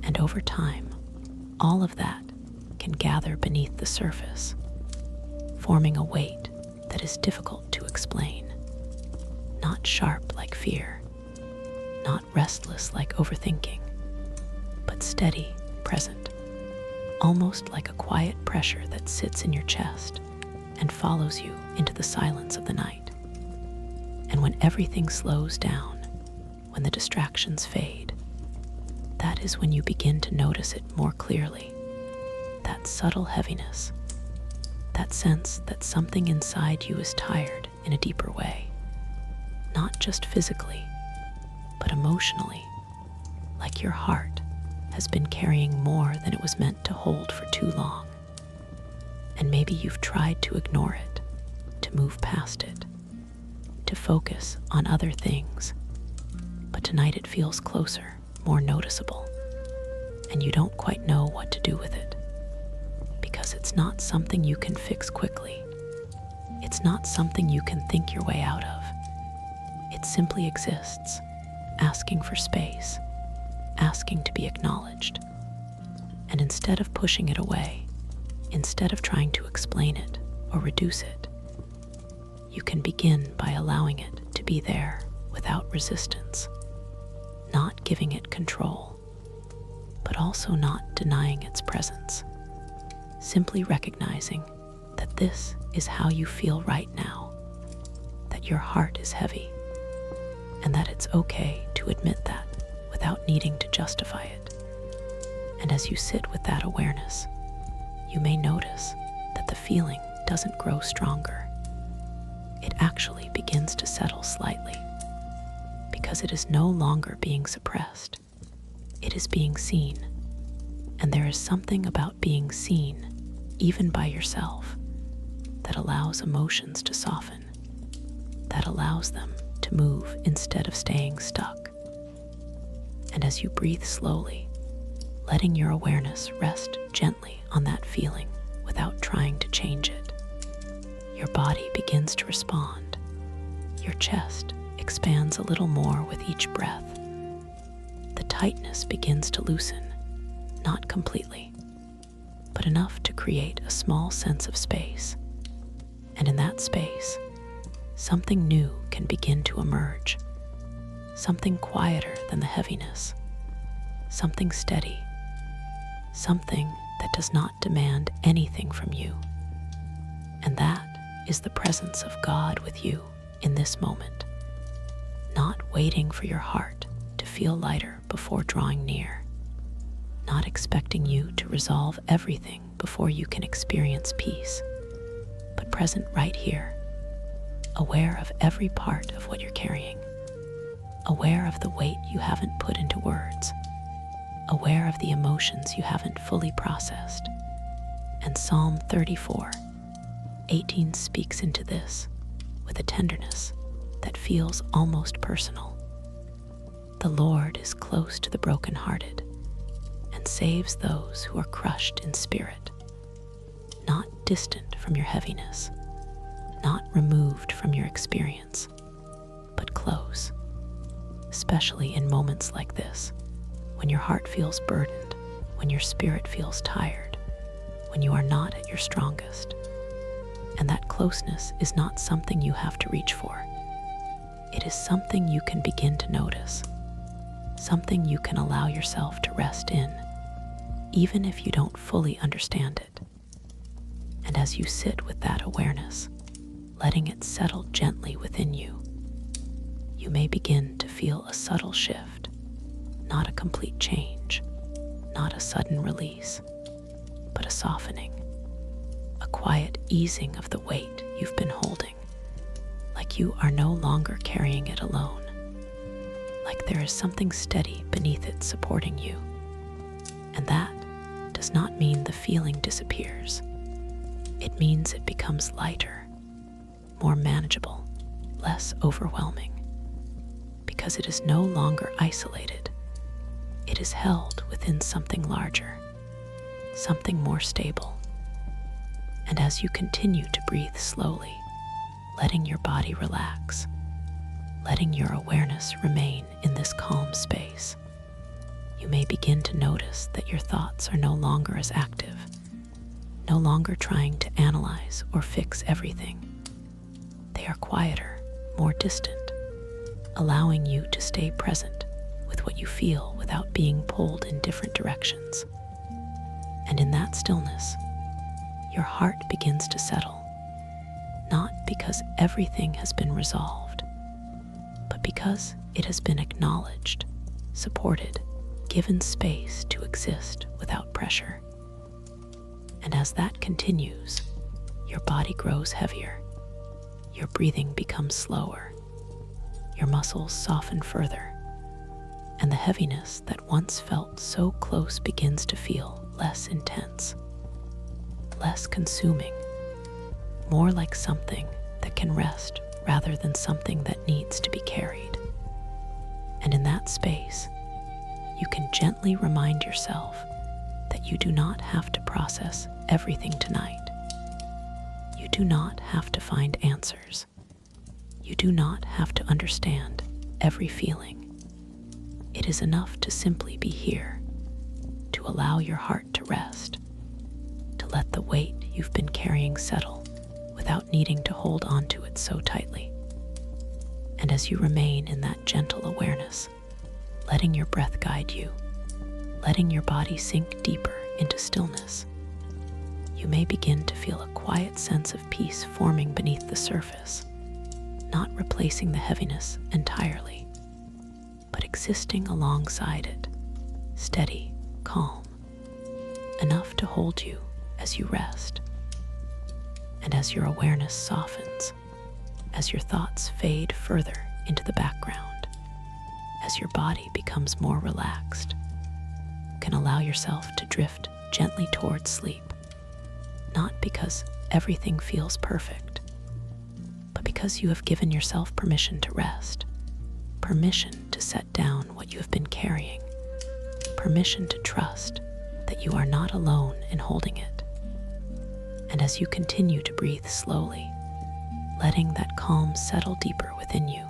And over time, all of that can gather beneath the surface, forming a weight that is difficult to explain, not sharp like fear, not restless like overthinking, but steady, present, almost like a quiet pressure that sits in your chest and follows you into the silence of the night. And when everything slows down, when the distractions fade, that is when you begin to notice it more clearly, that subtle heaviness, that sense that something inside you is tired in a deeper way, not just physically, but emotionally, like your heart has been carrying more than it was meant to hold for too long. And maybe you've tried to ignore it, to move past it, to focus on other things, but tonight it feels closer, more noticeable, and you don't quite know what to do with it, because it's not something you can fix quickly. It's not something you can think your way out of. It simply exists, asking for space, asking to be acknowledged. And instead of pushing it away, instead of trying to explain it or reduce it, you can begin by allowing it to be there without resistance, not giving it control, but also not denying its presence, simply recognizing that this is how you feel right now, that your heart is heavy, and that it's okay to admit that without needing to justify it. And as you sit with that awareness, you may notice that the feeling doesn't grow stronger. It actually begins to settle slightly, because it is no longer being suppressed. It is being seen, and there is something about being seen, even by yourself, that allows emotions to soften, that allows them to move instead of staying stuck. And as you breathe slowly, letting your awareness rest gently on that feeling without trying to change it, your body begins to respond. Your chest expands a little more with each breath. The tightness begins to loosen, not completely, but enough to create a small sense of space. And in that space, something new can begin to emerge, something quieter than the heaviness, something steady, something that does not demand anything from you. And that is the presence of God with you in this moment, not waiting for your heart to feel lighter before drawing near, not expecting you to resolve everything before you can experience peace, but present right here, aware of every part of what you're carrying, aware of the weight you haven't put into words, aware of the emotions you haven't fully processed. And Psalm 34:18 speaks into this with a tenderness that feels almost personal. The Lord is close to the brokenhearted and saves those who are crushed in spirit. Not distant from your heaviness, not removed from your experience, but close, especially in moments like this, when your heart feels burdened, when your spirit feels tired, when you are not at your strongest. And that closeness is not something you have to reach for. It is something you can begin to notice, something you can allow yourself to rest in, even if you don't fully understand it. And as you sit with that awareness, letting it settle gently within you, you may begin to feel a subtle shift, not a complete change, not a sudden release, but a softening, a quiet easing of the weight you've been holding, like you are no longer carrying it alone, like there is something steady beneath it supporting you. And that does not mean the feeling disappears. It means it becomes lighter, more manageable, less overwhelming, because it is no longer isolated. It is held within something larger, something more stable. And as you continue to breathe slowly, letting your body relax, letting your awareness remain in this calm space, you may begin to notice that your thoughts are no longer as active, no longer trying to analyze or fix everything. They are quieter, more distant, allowing you to stay present with what you feel without being pulled in different directions. And in that stillness, your heart begins to settle, not because everything has been resolved, but because it has been acknowledged, supported, given space to exist without pressure. And as that continues, your body grows heavier, your breathing becomes slower, your muscles soften further, and the heaviness that once felt so close begins to feel less intense, less consuming, more like something that can rest rather than something that needs to be carried. And in that space, you can gently remind yourself that you do not have to process everything tonight. You do not have to find answers. You do not have to understand every feeling. It is enough to simply be here, to allow your heart to rest, to let the weight you've been carrying settle without needing to hold on to it so tightly. And as you remain in that gentle awareness, letting your breath guide you, letting your body sink deeper into stillness, you may begin to feel a quiet sense of peace forming beneath the surface, not replacing the heaviness entirely, but existing alongside it, steady, calm, enough to hold you as you rest. And as your awareness softens, as your thoughts fade further into the background, as your body becomes more relaxed, you can allow yourself to drift gently towards sleep, not because everything feels perfect, but because you have given yourself permission to rest, permission to set down what you have been carrying, permission to trust that you are not alone in holding it. And as you continue to breathe slowly, letting that calm settle deeper within you,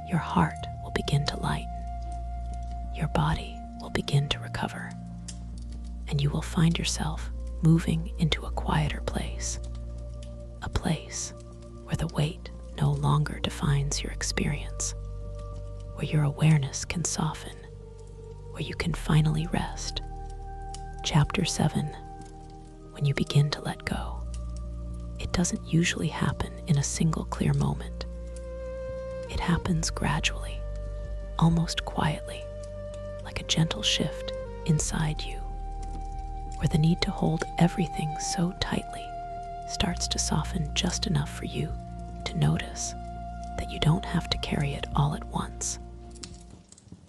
your heart will begin to lighten, your body will begin to recover, and you will find yourself moving into a quieter place, a place where the weight no longer defines your experience, where your awareness can soften, where you can finally rest. Chapter 7. When you begin to let go. It doesn't usually happen in a single clear moment. It happens gradually, almost quietly, like a gentle shift inside you, where the need to hold everything so tightly starts to soften just enough for you to notice that you don't have to carry it all at once.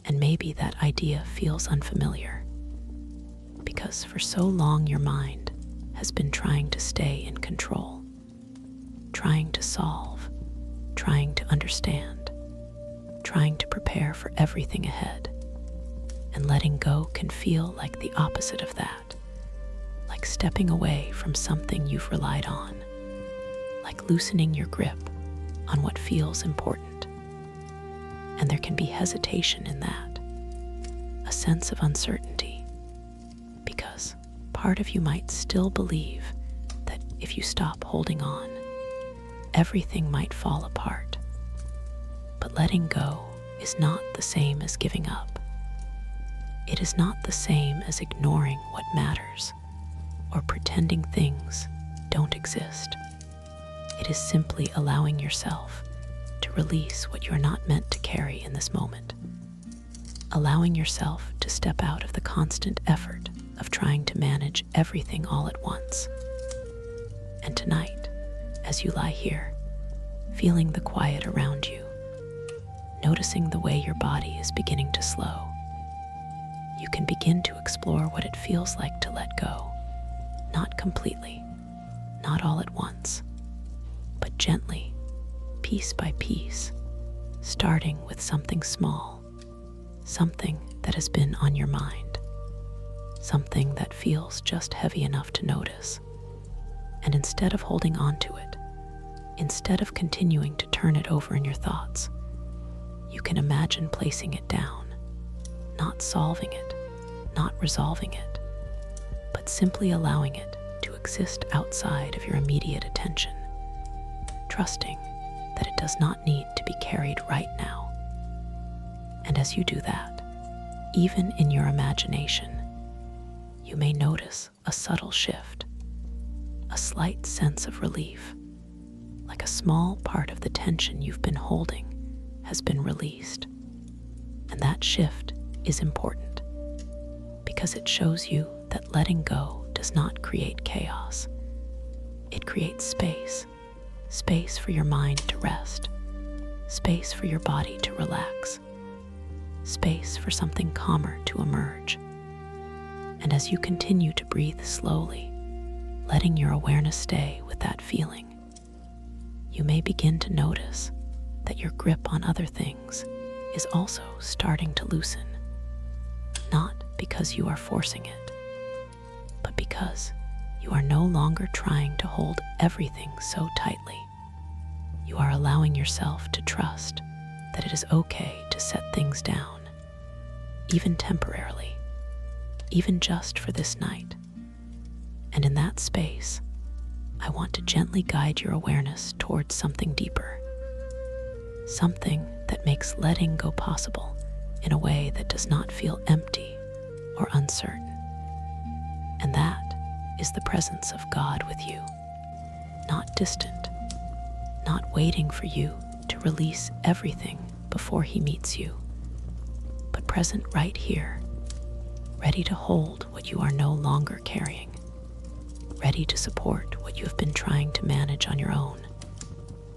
And maybe that idea feels unfamiliar, because for so long your mind has been trying to stay in control, trying to solve, trying to understand, trying to prepare for everything ahead. And letting go can feel like the opposite of that, like stepping away from something you've relied on, like loosening your grip on what feels important. And there can be hesitation in that, a sense of uncertainty, because part of you might still believe that if you stop holding on, everything might fall apart. But letting go is not the same as giving up. It is not the same as ignoring what matters or pretending things don't exist. It is simply allowing yourself to release what you're not meant to carry in this moment, allowing yourself to step out of the constant effort of trying to manage everything all at once. And tonight, as you lie here, feeling the quiet around you, noticing the way your body is beginning to slow, you can begin to explore what it feels like to let go, not completely, not all at once, but gently, piece by piece, starting with something small, something that has been on your mind, something that feels just heavy enough to notice. And instead of holding on to it, instead of continuing to turn it over in your thoughts, you can imagine placing it down, not solving it, not resolving it, but simply allowing it to exist outside of your immediate attention, trusting that it does not need to be carried right now. And as you do that, even in your imagination, you may notice a subtle shift, a slight sense of relief, like a small part of the tension you've been holding has been released. And that shift is important because it shows you that letting go does not create chaos. It creates space, space for your mind to rest, space for your body to relax, space for something calmer to emerge. And as you continue to breathe slowly, letting your awareness stay with that feeling, you may begin to notice that your grip on other things is also starting to loosen, not because you are forcing it, but because you are no longer trying to hold everything so tightly. You are allowing yourself to trust that it is okay to set things down, even temporarily, even just for this night. And in that space, I want to gently guide your awareness towards something deeper, something that makes letting go possible in a way that does not feel empty or uncertain. And that is the presence of God with you, not distant, not waiting for you to release everything before He meets you, but present right here, ready to hold what you are no longer carrying, ready to support what you have been trying to manage on your own.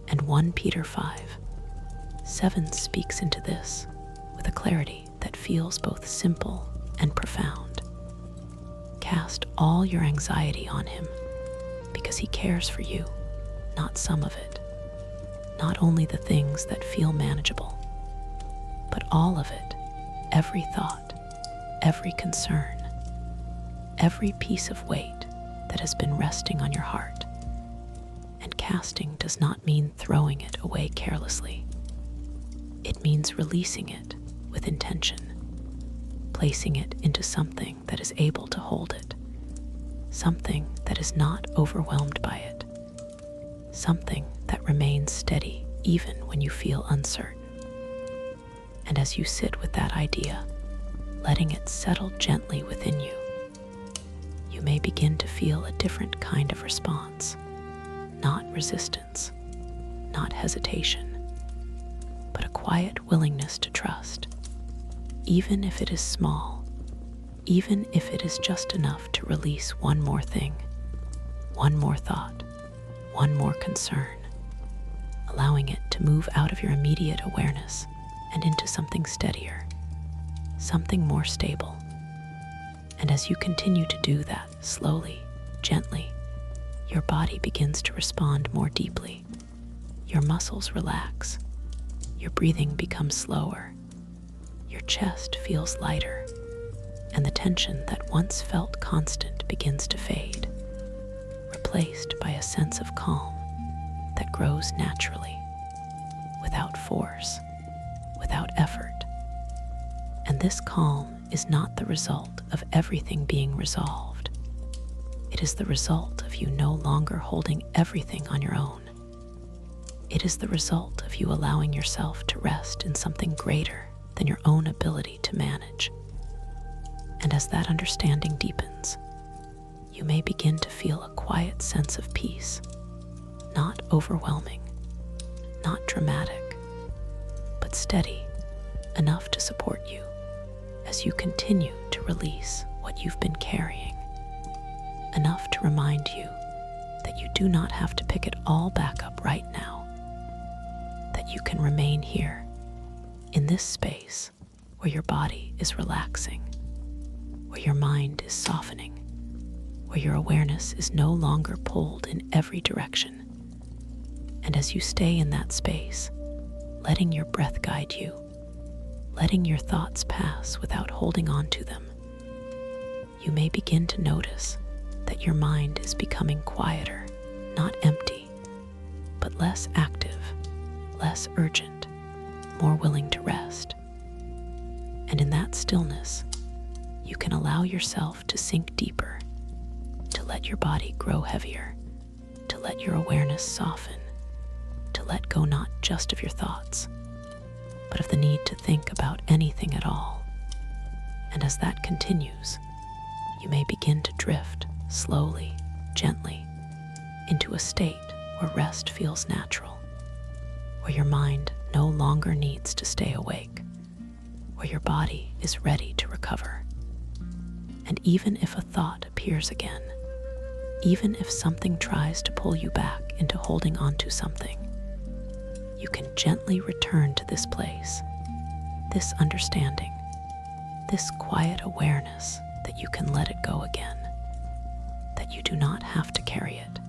And 1 Peter 5:7 speaks into this with a clarity that feels both simple and profound. Cast all your anxiety on Him because He cares for you, not some of it, not only the things that feel manageable, but all of it, every thought, every concern, every piece of weight that has been resting on your heart. And casting does not mean throwing it away carelessly. It means releasing it with intention, placing it into something that is able to hold it, something that is not overwhelmed by it, something that remains steady even when you feel uncertain. And as you sit with that idea, letting it settle gently within you, you may begin to feel a different kind of response. Not resistance, not hesitation, but a quiet willingness to trust, even if it is small, even if it is just enough to release one more thing, one more thought, one more concern, allowing it to move out of your immediate awareness and into something steadier, something more stable. And as you continue to do that slowly, gently, your body begins to respond more deeply. Your muscles relax. Your breathing becomes slower. Your chest feels lighter. And the tension that once felt constant begins to fade, replaced by a sense of calm that grows naturally, without force, without effort. And this calm is not the result of everything being resolved. It is the result of you no longer holding everything on your own. It is the result of you allowing yourself to rest in something greater than your own ability to manage. And as that understanding deepens, you may begin to feel a quiet sense of peace, not overwhelming, not dramatic, but steady enough to support you as you continue to release what you've been carrying. Enough to remind you that you do not have to pick it all back up right now, that you can remain here, in this space where your body is relaxing, where your mind is softening, where your awareness is no longer pulled in every direction. And as you stay in that space, letting your breath guide you, letting your thoughts pass without holding on to them, you may begin to notice that your mind is becoming quieter, not empty, but less active, less urgent, more willing to rest. And in that stillness, you can allow yourself to sink deeper, to let your body grow heavier, to let your awareness soften, to let go not just of your thoughts, but of the need to think about anything at all. And as that continues, you may begin to drift slowly, gently, into a state where rest feels natural, where your mind no longer needs to stay awake, where your body is ready to recover. And even if a thought appears again, even if something tries to pull you back into holding on to something, you can gently return to this place, this understanding, this quiet awareness that you can let it go again, that you do not have to carry it,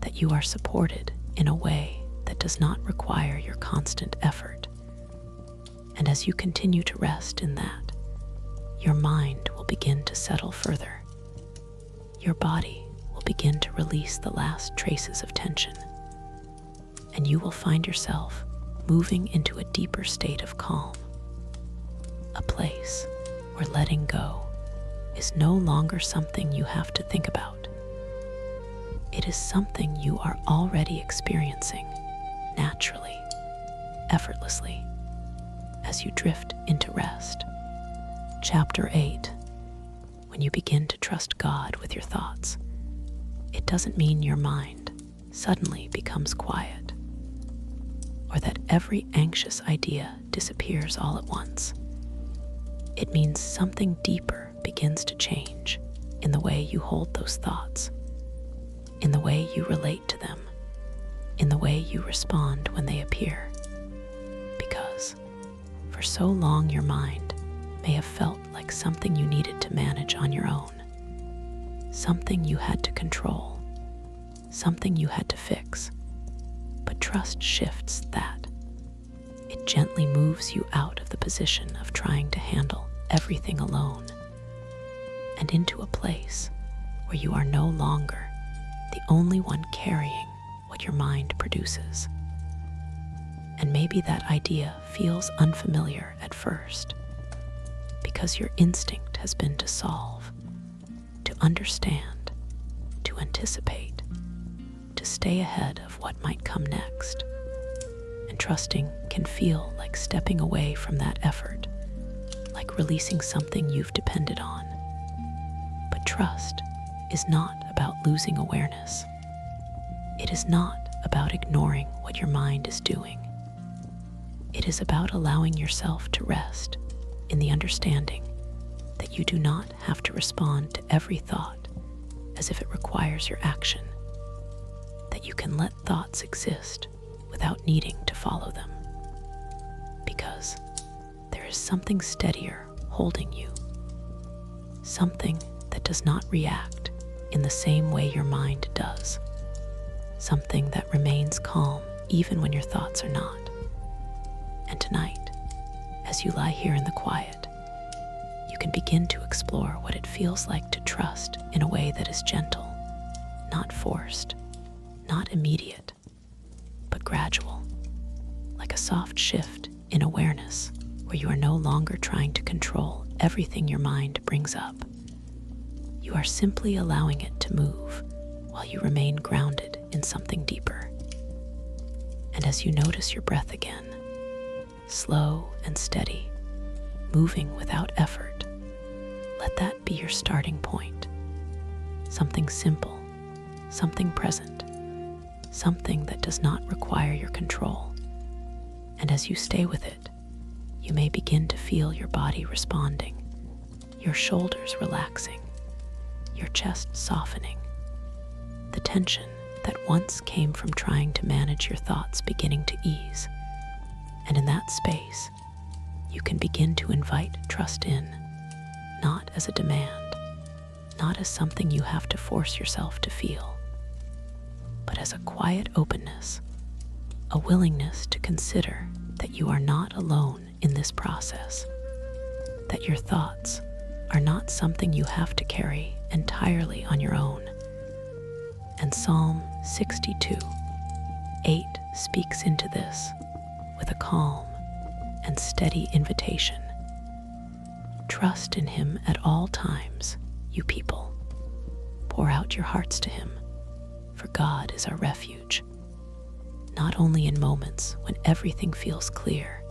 that you are supported in a way that does not require your constant effort. And as you continue to rest in that, your mind will begin to settle further. Your body will begin to release the last traces of tension, and you will find yourself moving into a deeper state of calm, a place where letting go is no longer something you have to think about. It is something you are already experiencing naturally, effortlessly, as you drift into rest. Chapter 8. when you begin to trust God with your thoughts, it doesn't mean your mind suddenly becomes quiet, or that every anxious idea disappears all at once. It means something deeper begins to change in the way you hold those thoughts, in the way you relate to them, in the way you respond when they appear. Because for so long your mind may have felt like something you needed to manage on your own, something you had to control, something you had to fix. But trust shifts that. It gently moves you out of the position of trying to handle everything alone and into a place where you are no longer the only one carrying what your mind produces. And maybe that idea feels unfamiliar at first because your instinct has been to solve, to understand, to anticipate, to stay ahead of what might come next. And trusting can feel like stepping away from that effort, like releasing something you've depended on. But trust is not about losing awareness. It is not about ignoring what your mind is doing. It is about allowing yourself to rest in the understanding that you do not have to respond to every thought as if it requires your action, that you can let thoughts exist without needing to follow them, because there is something steadier holding you, something that does not react in the same way your mind does, something that remains calm even when your thoughts are not. And tonight, as you lie here in the quiet, you can begin to explore what it feels like to trust in a way that is gentle, not forced, not immediate, but gradual, like a soft shift in awareness where you are no longer trying to control everything your mind brings up. You are simply allowing it to move while you remain grounded in something deeper. And as you notice your breath again, slow and steady, moving without effort, let that be your starting point. Something simple, something present, something that does not require your control. And as you stay with it, you may begin to feel your body responding, your shoulders relaxing, your chest softening, the tension that once came from trying to manage your thoughts beginning to ease. And in that space, you can begin to invite trust in, not as a demand, not as something you have to force yourself to feel, but as a quiet openness, a willingness to consider that you are not alone in this process, that your thoughts are not something you have to carry entirely on your own. And Psalm 62:8 speaks into this with a calm and steady invitation. Trust in him at all times, you people. Pour out your hearts to him, for God is our refuge. Not only in moments when everything feels clear,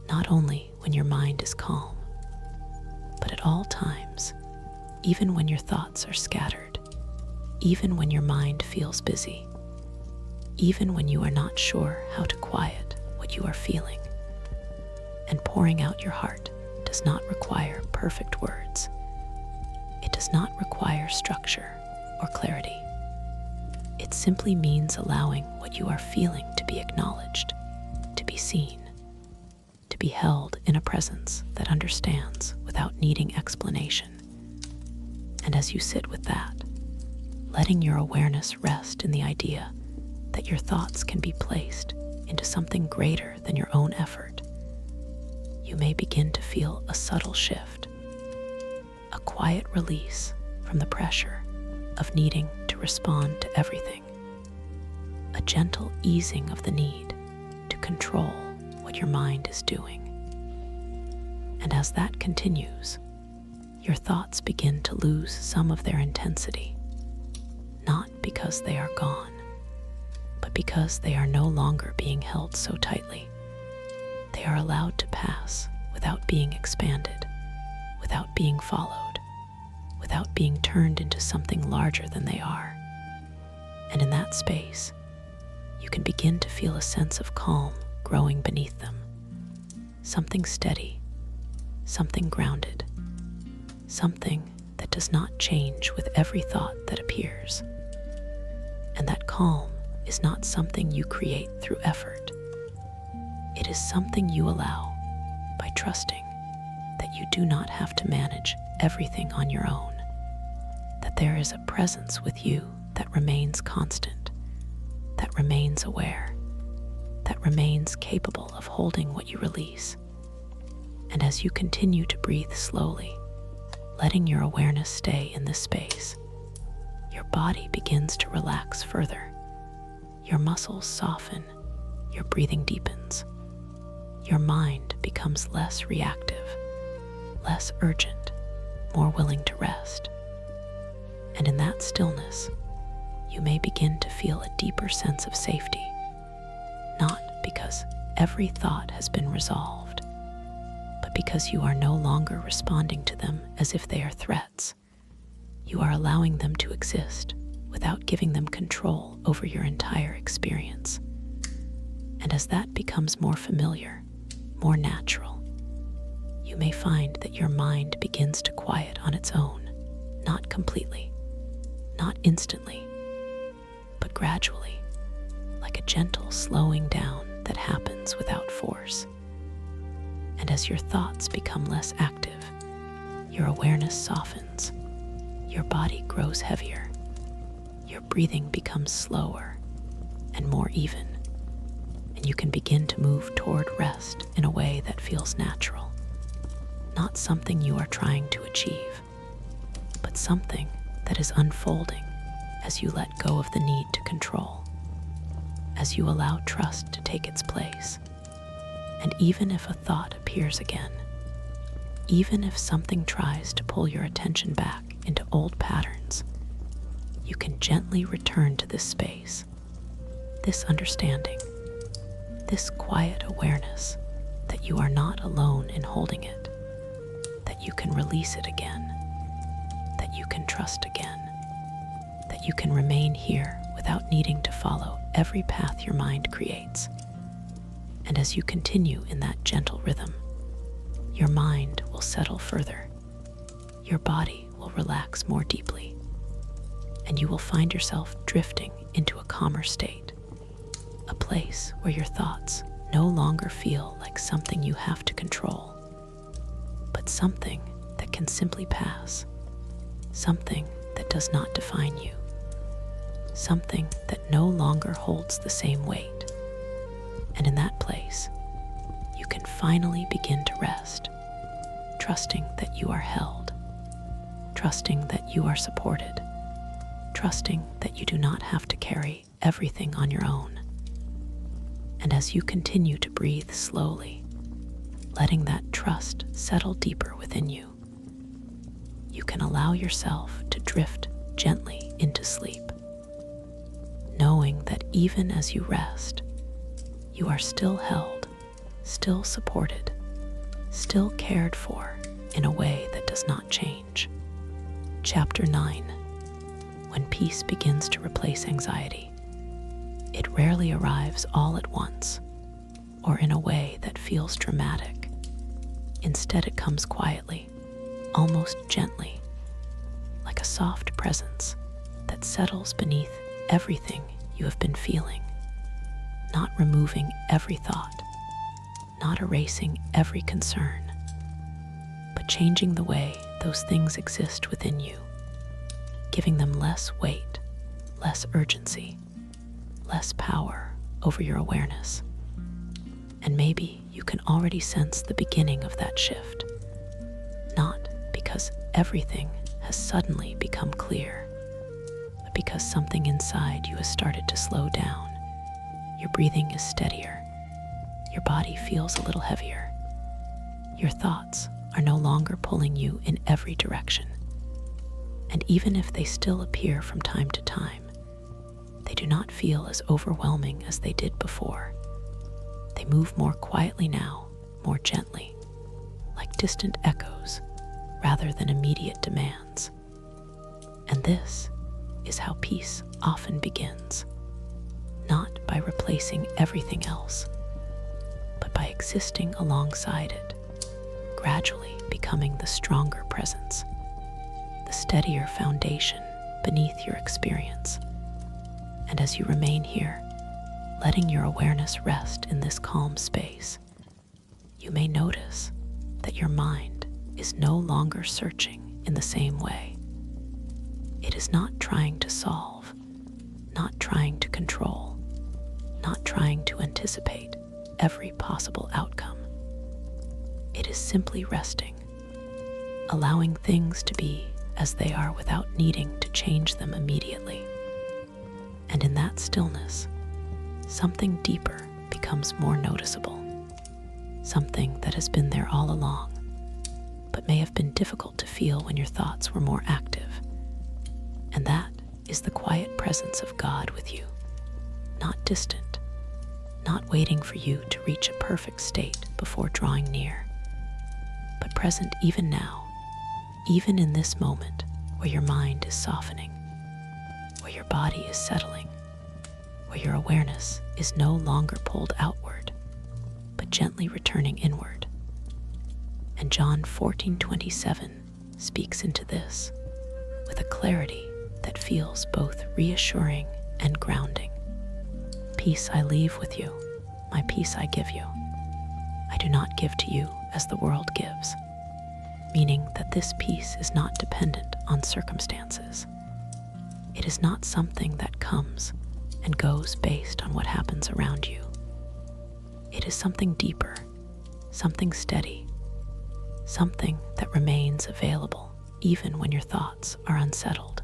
not only when your mind is calm, but at all times, even when your thoughts are scattered, even when your mind feels busy, even when you are not sure how to quiet what you are feeling. And pouring out your heart does not require perfect words. It does not require structure or clarity. It simply means allowing what you are feeling to be acknowledged, to be seen, to be held in a presence that understands without needing explanation. And as you sit with that, letting your awareness rest in the idea that your thoughts can be placed into something greater than your own effort, you may begin to feel a subtle shift, a quiet release from the pressure of needing to respond to everything, a gentle easing of the need to control what your mind is doing. And as that continues, your thoughts begin to lose some of their intensity, not because they are gone, but because they are no longer being held so tightly. They are allowed to pass without being expanded, without being followed. without being turned into something larger than they are. And in that space, you can begin to feel a sense of calm growing beneath them. Something steady, something grounded, something that does not change with every thought that appears. And that calm is not something you create through effort. It is something you allow by trusting that you do not have to manage everything on your own, that there is a presence with you that remains constant, that remains aware, that remains capable of holding what you release. And as you continue to breathe slowly, letting your awareness stay in this space, your body begins to relax further. Your muscles soften, your breathing deepens. Your mind becomes less reactive, less urgent, more willing to rest. And in that stillness, you may begin to feel a deeper sense of safety, not because every thought has been resolved, but because you are no longer responding to them as if they are threats. You are allowing them to exist without giving them control over your entire experience. And as that becomes more familiar, more natural, you may find that your mind begins to quiet on its own, not completely, not instantly, but gradually, like a gentle slowing down that happens without force. And as your thoughts become less active, your awareness softens, your body grows heavier, your breathing becomes slower and more even, and you can begin to move toward rest in a way that feels natural, not something you are trying to achieve, but something that is unfolding as you let go of the need to control, as you allow trust to take its place. And even if a thought appears again, even if something tries to pull your attention back into old patterns, you can gently return to this space, this understanding, this quiet awareness that you are not alone in holding it, that you can release it again, that you can trust again, that you can remain here without needing to follow every path your mind creates. And as you continue in that gentle rhythm, your mind will settle further, your body will relax more deeply, and you will find yourself drifting into a calmer state, a place where your thoughts no longer feel like something you have to control, but something that can simply pass, something that does not define you, something that no longer holds the same weight. And in that place, you can finally begin to rest, trusting that you are held, trusting that you are supported, trusting that you do not have to carry everything on your own. And as you continue to breathe slowly, letting that trust settle deeper within you, you can allow yourself to drift gently into sleep, knowing that even as you rest, you are still held, still supported, still cared for in a way that does not change. Chapter 9. When peace begins to replace anxiety, it rarely arrives all at once or in a way that feels dramatic. Instead, it comes quietly, almost gently, like a soft presence that settles beneath everything you have been feeling, not removing every thought, not erasing every concern, but changing the way those things exist within you, giving them less weight, less urgency, less power over your awareness. And maybe you can already sense the beginning of that shift, not because everything has suddenly become clear, but because something inside you has started to slow down. Your breathing is steadier, your body feels a little heavier, your thoughts are no longer pulling you in every direction. And even if they still appear from time to time, they do not feel as overwhelming as they did before. They move more quietly now, more gently, like distant echoes rather than immediate demands. And this is how peace often begins, not by replacing everything else, but by existing alongside it, gradually becoming the stronger presence, the steadier foundation beneath your experience. And as you remain here, letting your awareness rest in this calm space, you may notice that your mind is no longer searching in the same way. It is not trying to solve, not trying to control, not trying to anticipate every possible outcome. It is simply resting, allowing things to be as they are without needing to change them immediately. And in that stillness, something deeper becomes more noticeable, something that has been there all along, but may have been difficult to feel when your thoughts were more active. And that is the quiet presence of God with you, not distant, not waiting for you to reach a perfect state before drawing near, but present even now, even in this moment where your mind is softening, where your body is settling, where your awareness is no longer pulled outward, but gently returning inward. And John 14:27 speaks into this with a clarity that feels both reassuring and grounding. Peace I leave with you, my peace I give you. I do not give to you as the world gives, meaning that this peace is not dependent on circumstances. It is not something that comes and goes based on what happens around you. It is something deeper, something steady, something that remains available even when your thoughts are unsettled.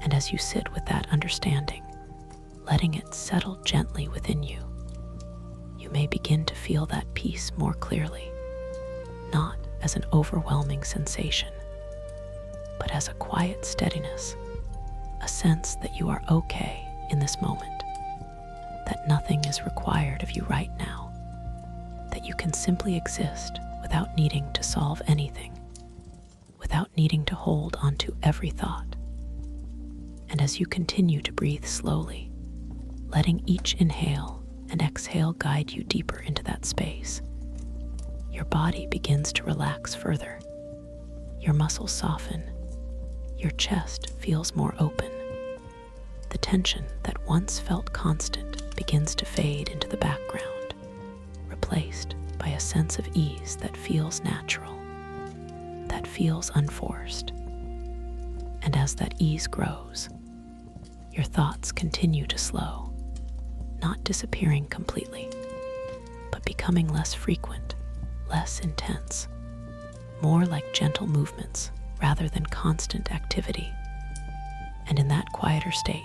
And as you sit with that understanding, letting it settle gently within you, you may begin to feel that peace more clearly, not as an overwhelming sensation, but as a quiet steadiness, a sense that you are okay in this moment, that nothing is required of you right now, that you can simply exist without needing to solve anything, without needing to hold onto every thought. And as you continue to breathe slowly, letting each inhale and exhale guide you deeper into that space, your body begins to relax further. Your muscles soften. Your chest feels more open. The tension that once felt constant begins to fade into the background, replaced by a sense of ease that feels natural, that feels unforced. And as that ease grows, your thoughts continue to slow, not disappearing completely, but becoming less frequent, less intense, more like gentle movements rather than constant activity. And in that quieter state,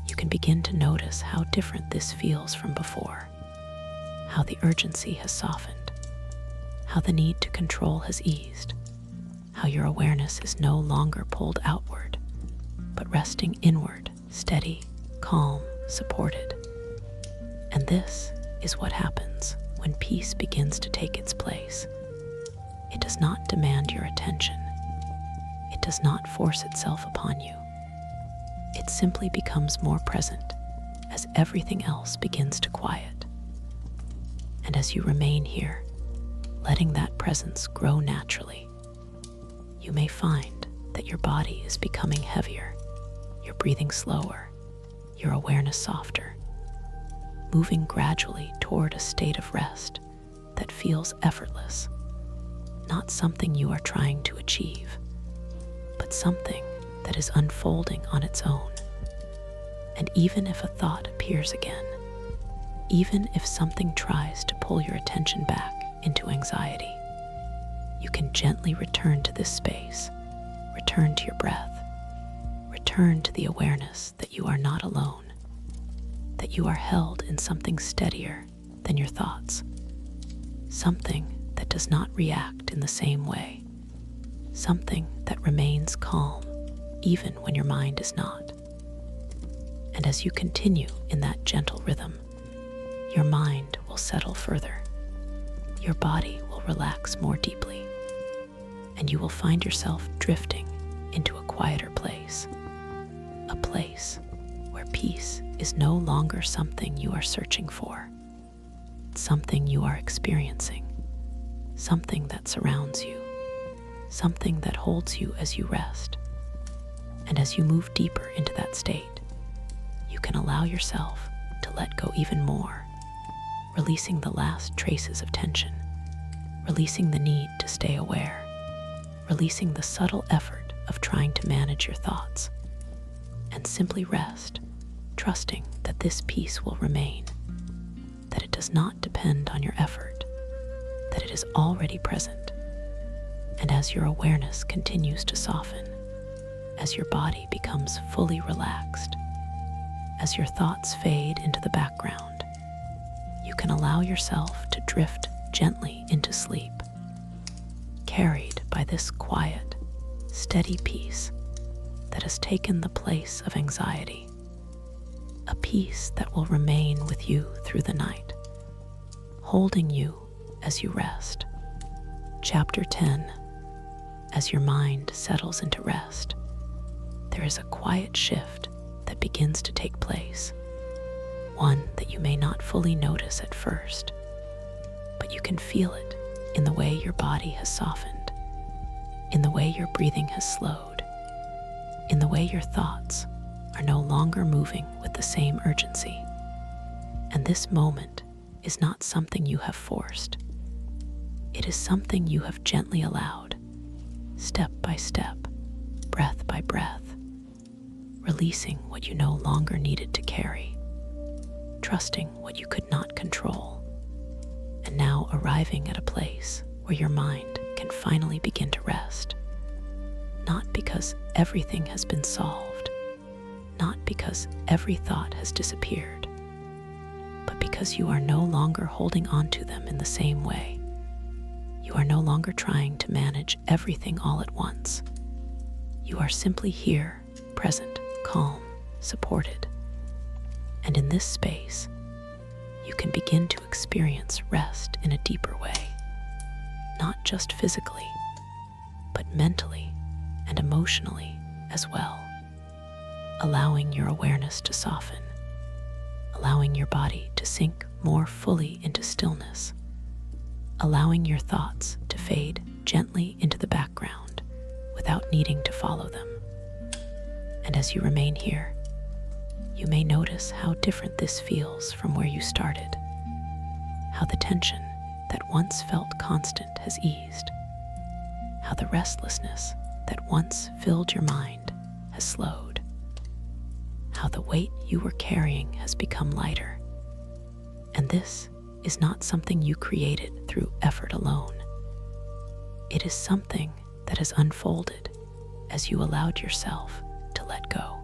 you can begin to notice how different this feels from before, how the urgency has softened, how the need to control has eased, how your awareness is no longer pulled outward, but resting inward, steady, calm, supported. And this is what happens when peace begins to take its place. It does not demand your attention. It does not force itself upon you. It simply becomes more present as everything else begins to quiet. And as you remain here, letting that presence grow naturally, you may find that your body is becoming heavier, your breathing slower, your awareness softer, moving gradually toward a state of rest that feels effortless, not something you are trying to achieve, but something that is unfolding on its own. And even if a thought appears again, even if something tries to pull your attention back into anxiety, you can gently return to this space, return to your breath, return to the awareness that you are not alone, that you are held in something steadier than your thoughts, something that does not react in the same way, something that remains calm even when your mind is not. And as you continue in that gentle rhythm, your mind will settle further, your body will relax more deeply, and you will find yourself drifting into a quieter place, a place where peace is no longer something you are searching for, something you are experiencing, something that surrounds you, something that holds you as you rest. And as you move deeper into that state, you can allow yourself to let go even more, releasing the last traces of tension, releasing the need to stay aware, releasing the subtle effort of trying to manage your thoughts, and simply rest, trusting that this peace will remain, that it does not depend on your effort, that it is already present. And as your awareness continues to soften, as your body becomes fully relaxed, as your thoughts fade into the background, you can allow yourself to drift gently into sleep, carried by this quiet, steady peace that has taken the place of anxiety, a peace that will remain with you through the night, holding you as you rest. Chapter 10. As your mind settles into rest, there is a quiet shift that begins to take place, one that you may not fully notice at first, but you can feel it in the way your body has softened, in the way your breathing has slowed, in the way your thoughts are no longer moving with the same urgency. And this moment is not something you have forced. It is something you have gently allowed, step by step, breath by breath, releasing what you no longer needed to carry, trusting what you could not control, and now arriving at a place where your mind can finally begin to rest, not because everything has been solved, not because every thought has disappeared, but because you are no longer holding on to them in the same way. You are no longer trying to manage everything all at once. You are simply here, present, calm, supported. And in this space, you can begin to experience rest in a deeper way, not just physically, but mentally and emotionally as well, allowing your awareness to soften, allowing your body to sink more fully into stillness, allowing your thoughts to fade gently into the background without needing to follow them. And as you remain here, you may notice how different this feels from where you started, how the tension that once felt constant has eased, how the restlessness that once filled your mind has slowed, how the weight you were carrying has become lighter. And this is not something you created through effort alone. It is something that has unfolded as you allowed yourself to let go,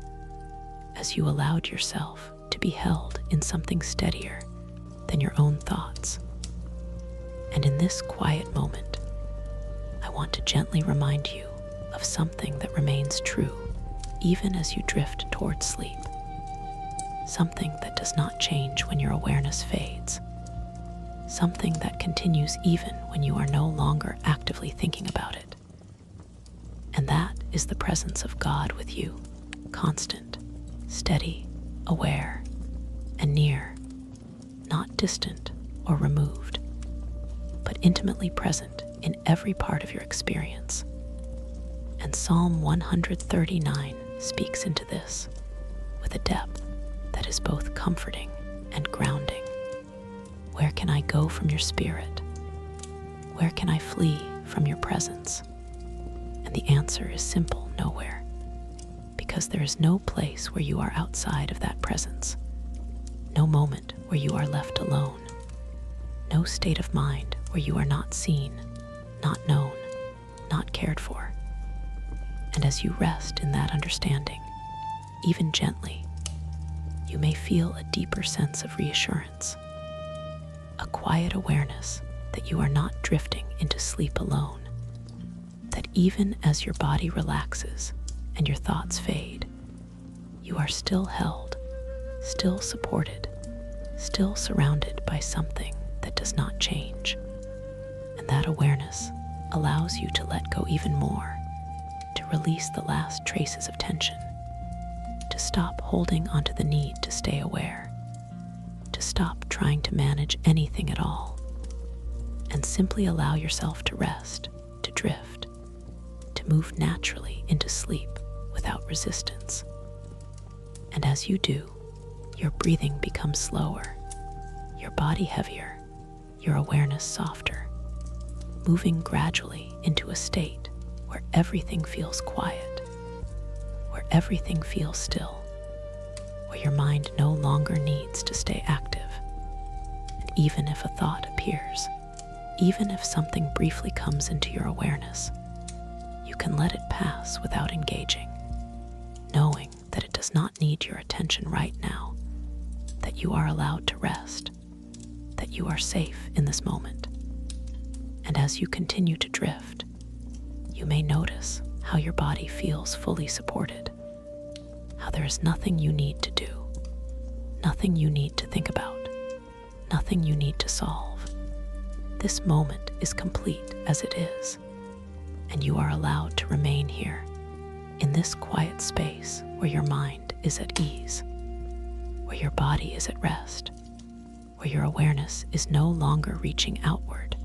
as you allowed yourself to be held in something steadier than your own thoughts. And in this quiet moment, I want to gently remind you of something that remains true even as you drift towards sleep, something that does not change when your awareness fades, something that continues even when you are no longer actively thinking about it. And that is the presence of God with you, constant, steady, aware, and near, not distant or removed, but intimately present in every part of your experience. And Psalm 139 speaks into this with a depth that is both comforting and grounding. Where can I go from your spirit? Where can I flee from your presence? And the answer is simple: nowhere. Because there is no place where you are outside of that presence, no moment where you are left alone, no state of mind where you are not seen, not known, not cared for. And as you rest in that understanding, even gently, you may feel a deeper sense of reassurance, a quiet awareness that you are not drifting into sleep alone, that even as your body relaxes and your thoughts fade, you are still held, still supported, still surrounded by something that does not change. And that awareness allows you to let go even more, to release the last traces of tension, to stop holding onto the need to stay aware, to stop trying to manage anything at all, and simply allow yourself to rest, to drift, to move naturally into sleep without resistance. And as you do, your breathing becomes slower, your body heavier, your awareness softer, moving gradually into a state where everything feels quiet, where everything feels still, where your mind no longer needs to stay active. And even if a thought appears, even if something briefly comes into your awareness, you can let it pass without engaging, knowing that it does not need your attention right now, that you are allowed to rest, that you are safe in this moment. And as you continue to drift, you may notice how your body feels fully supported, how there is nothing you need to do, nothing you need to think about, nothing you need to solve. This moment is complete as it is, and you are allowed to remain here, in this quiet space where your mind is at ease, where your body is at rest, where your awareness is no longer reaching outward,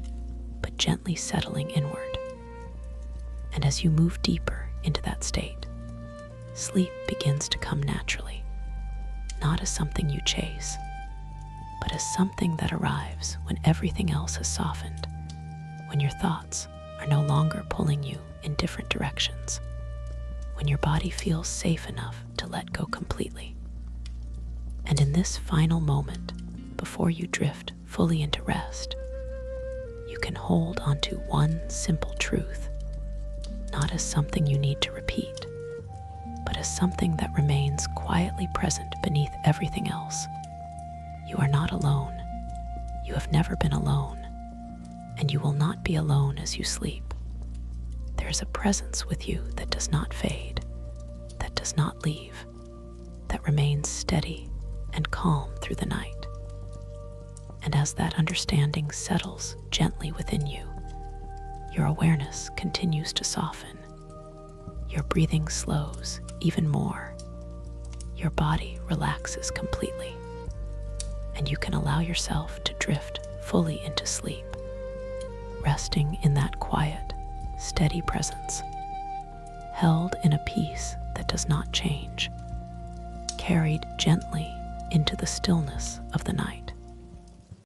but gently settling inward. And as you move deeper into that state, sleep begins to come naturally, not as something you chase, but as something that arrives when everything else has softened, when your thoughts are no longer pulling you in different directions, when your body feels safe enough to let go completely. And in this final moment, before you drift fully into rest, you can hold onto one simple truth, not as something you need to repeat, but as something that remains quietly present beneath everything else. You are not alone. You have never been alone, and you will not be alone as you sleep. There is a presence with you that does not fade, that does not leave, that remains steady and calm through the night. And as that understanding settles gently within you, your awareness continues to soften. Your breathing slows even more. Your body relaxes completely, and you can allow yourself to drift fully into sleep, resting in that quiet, steady presence, held in a peace that does not change, carried gently into the stillness of the night.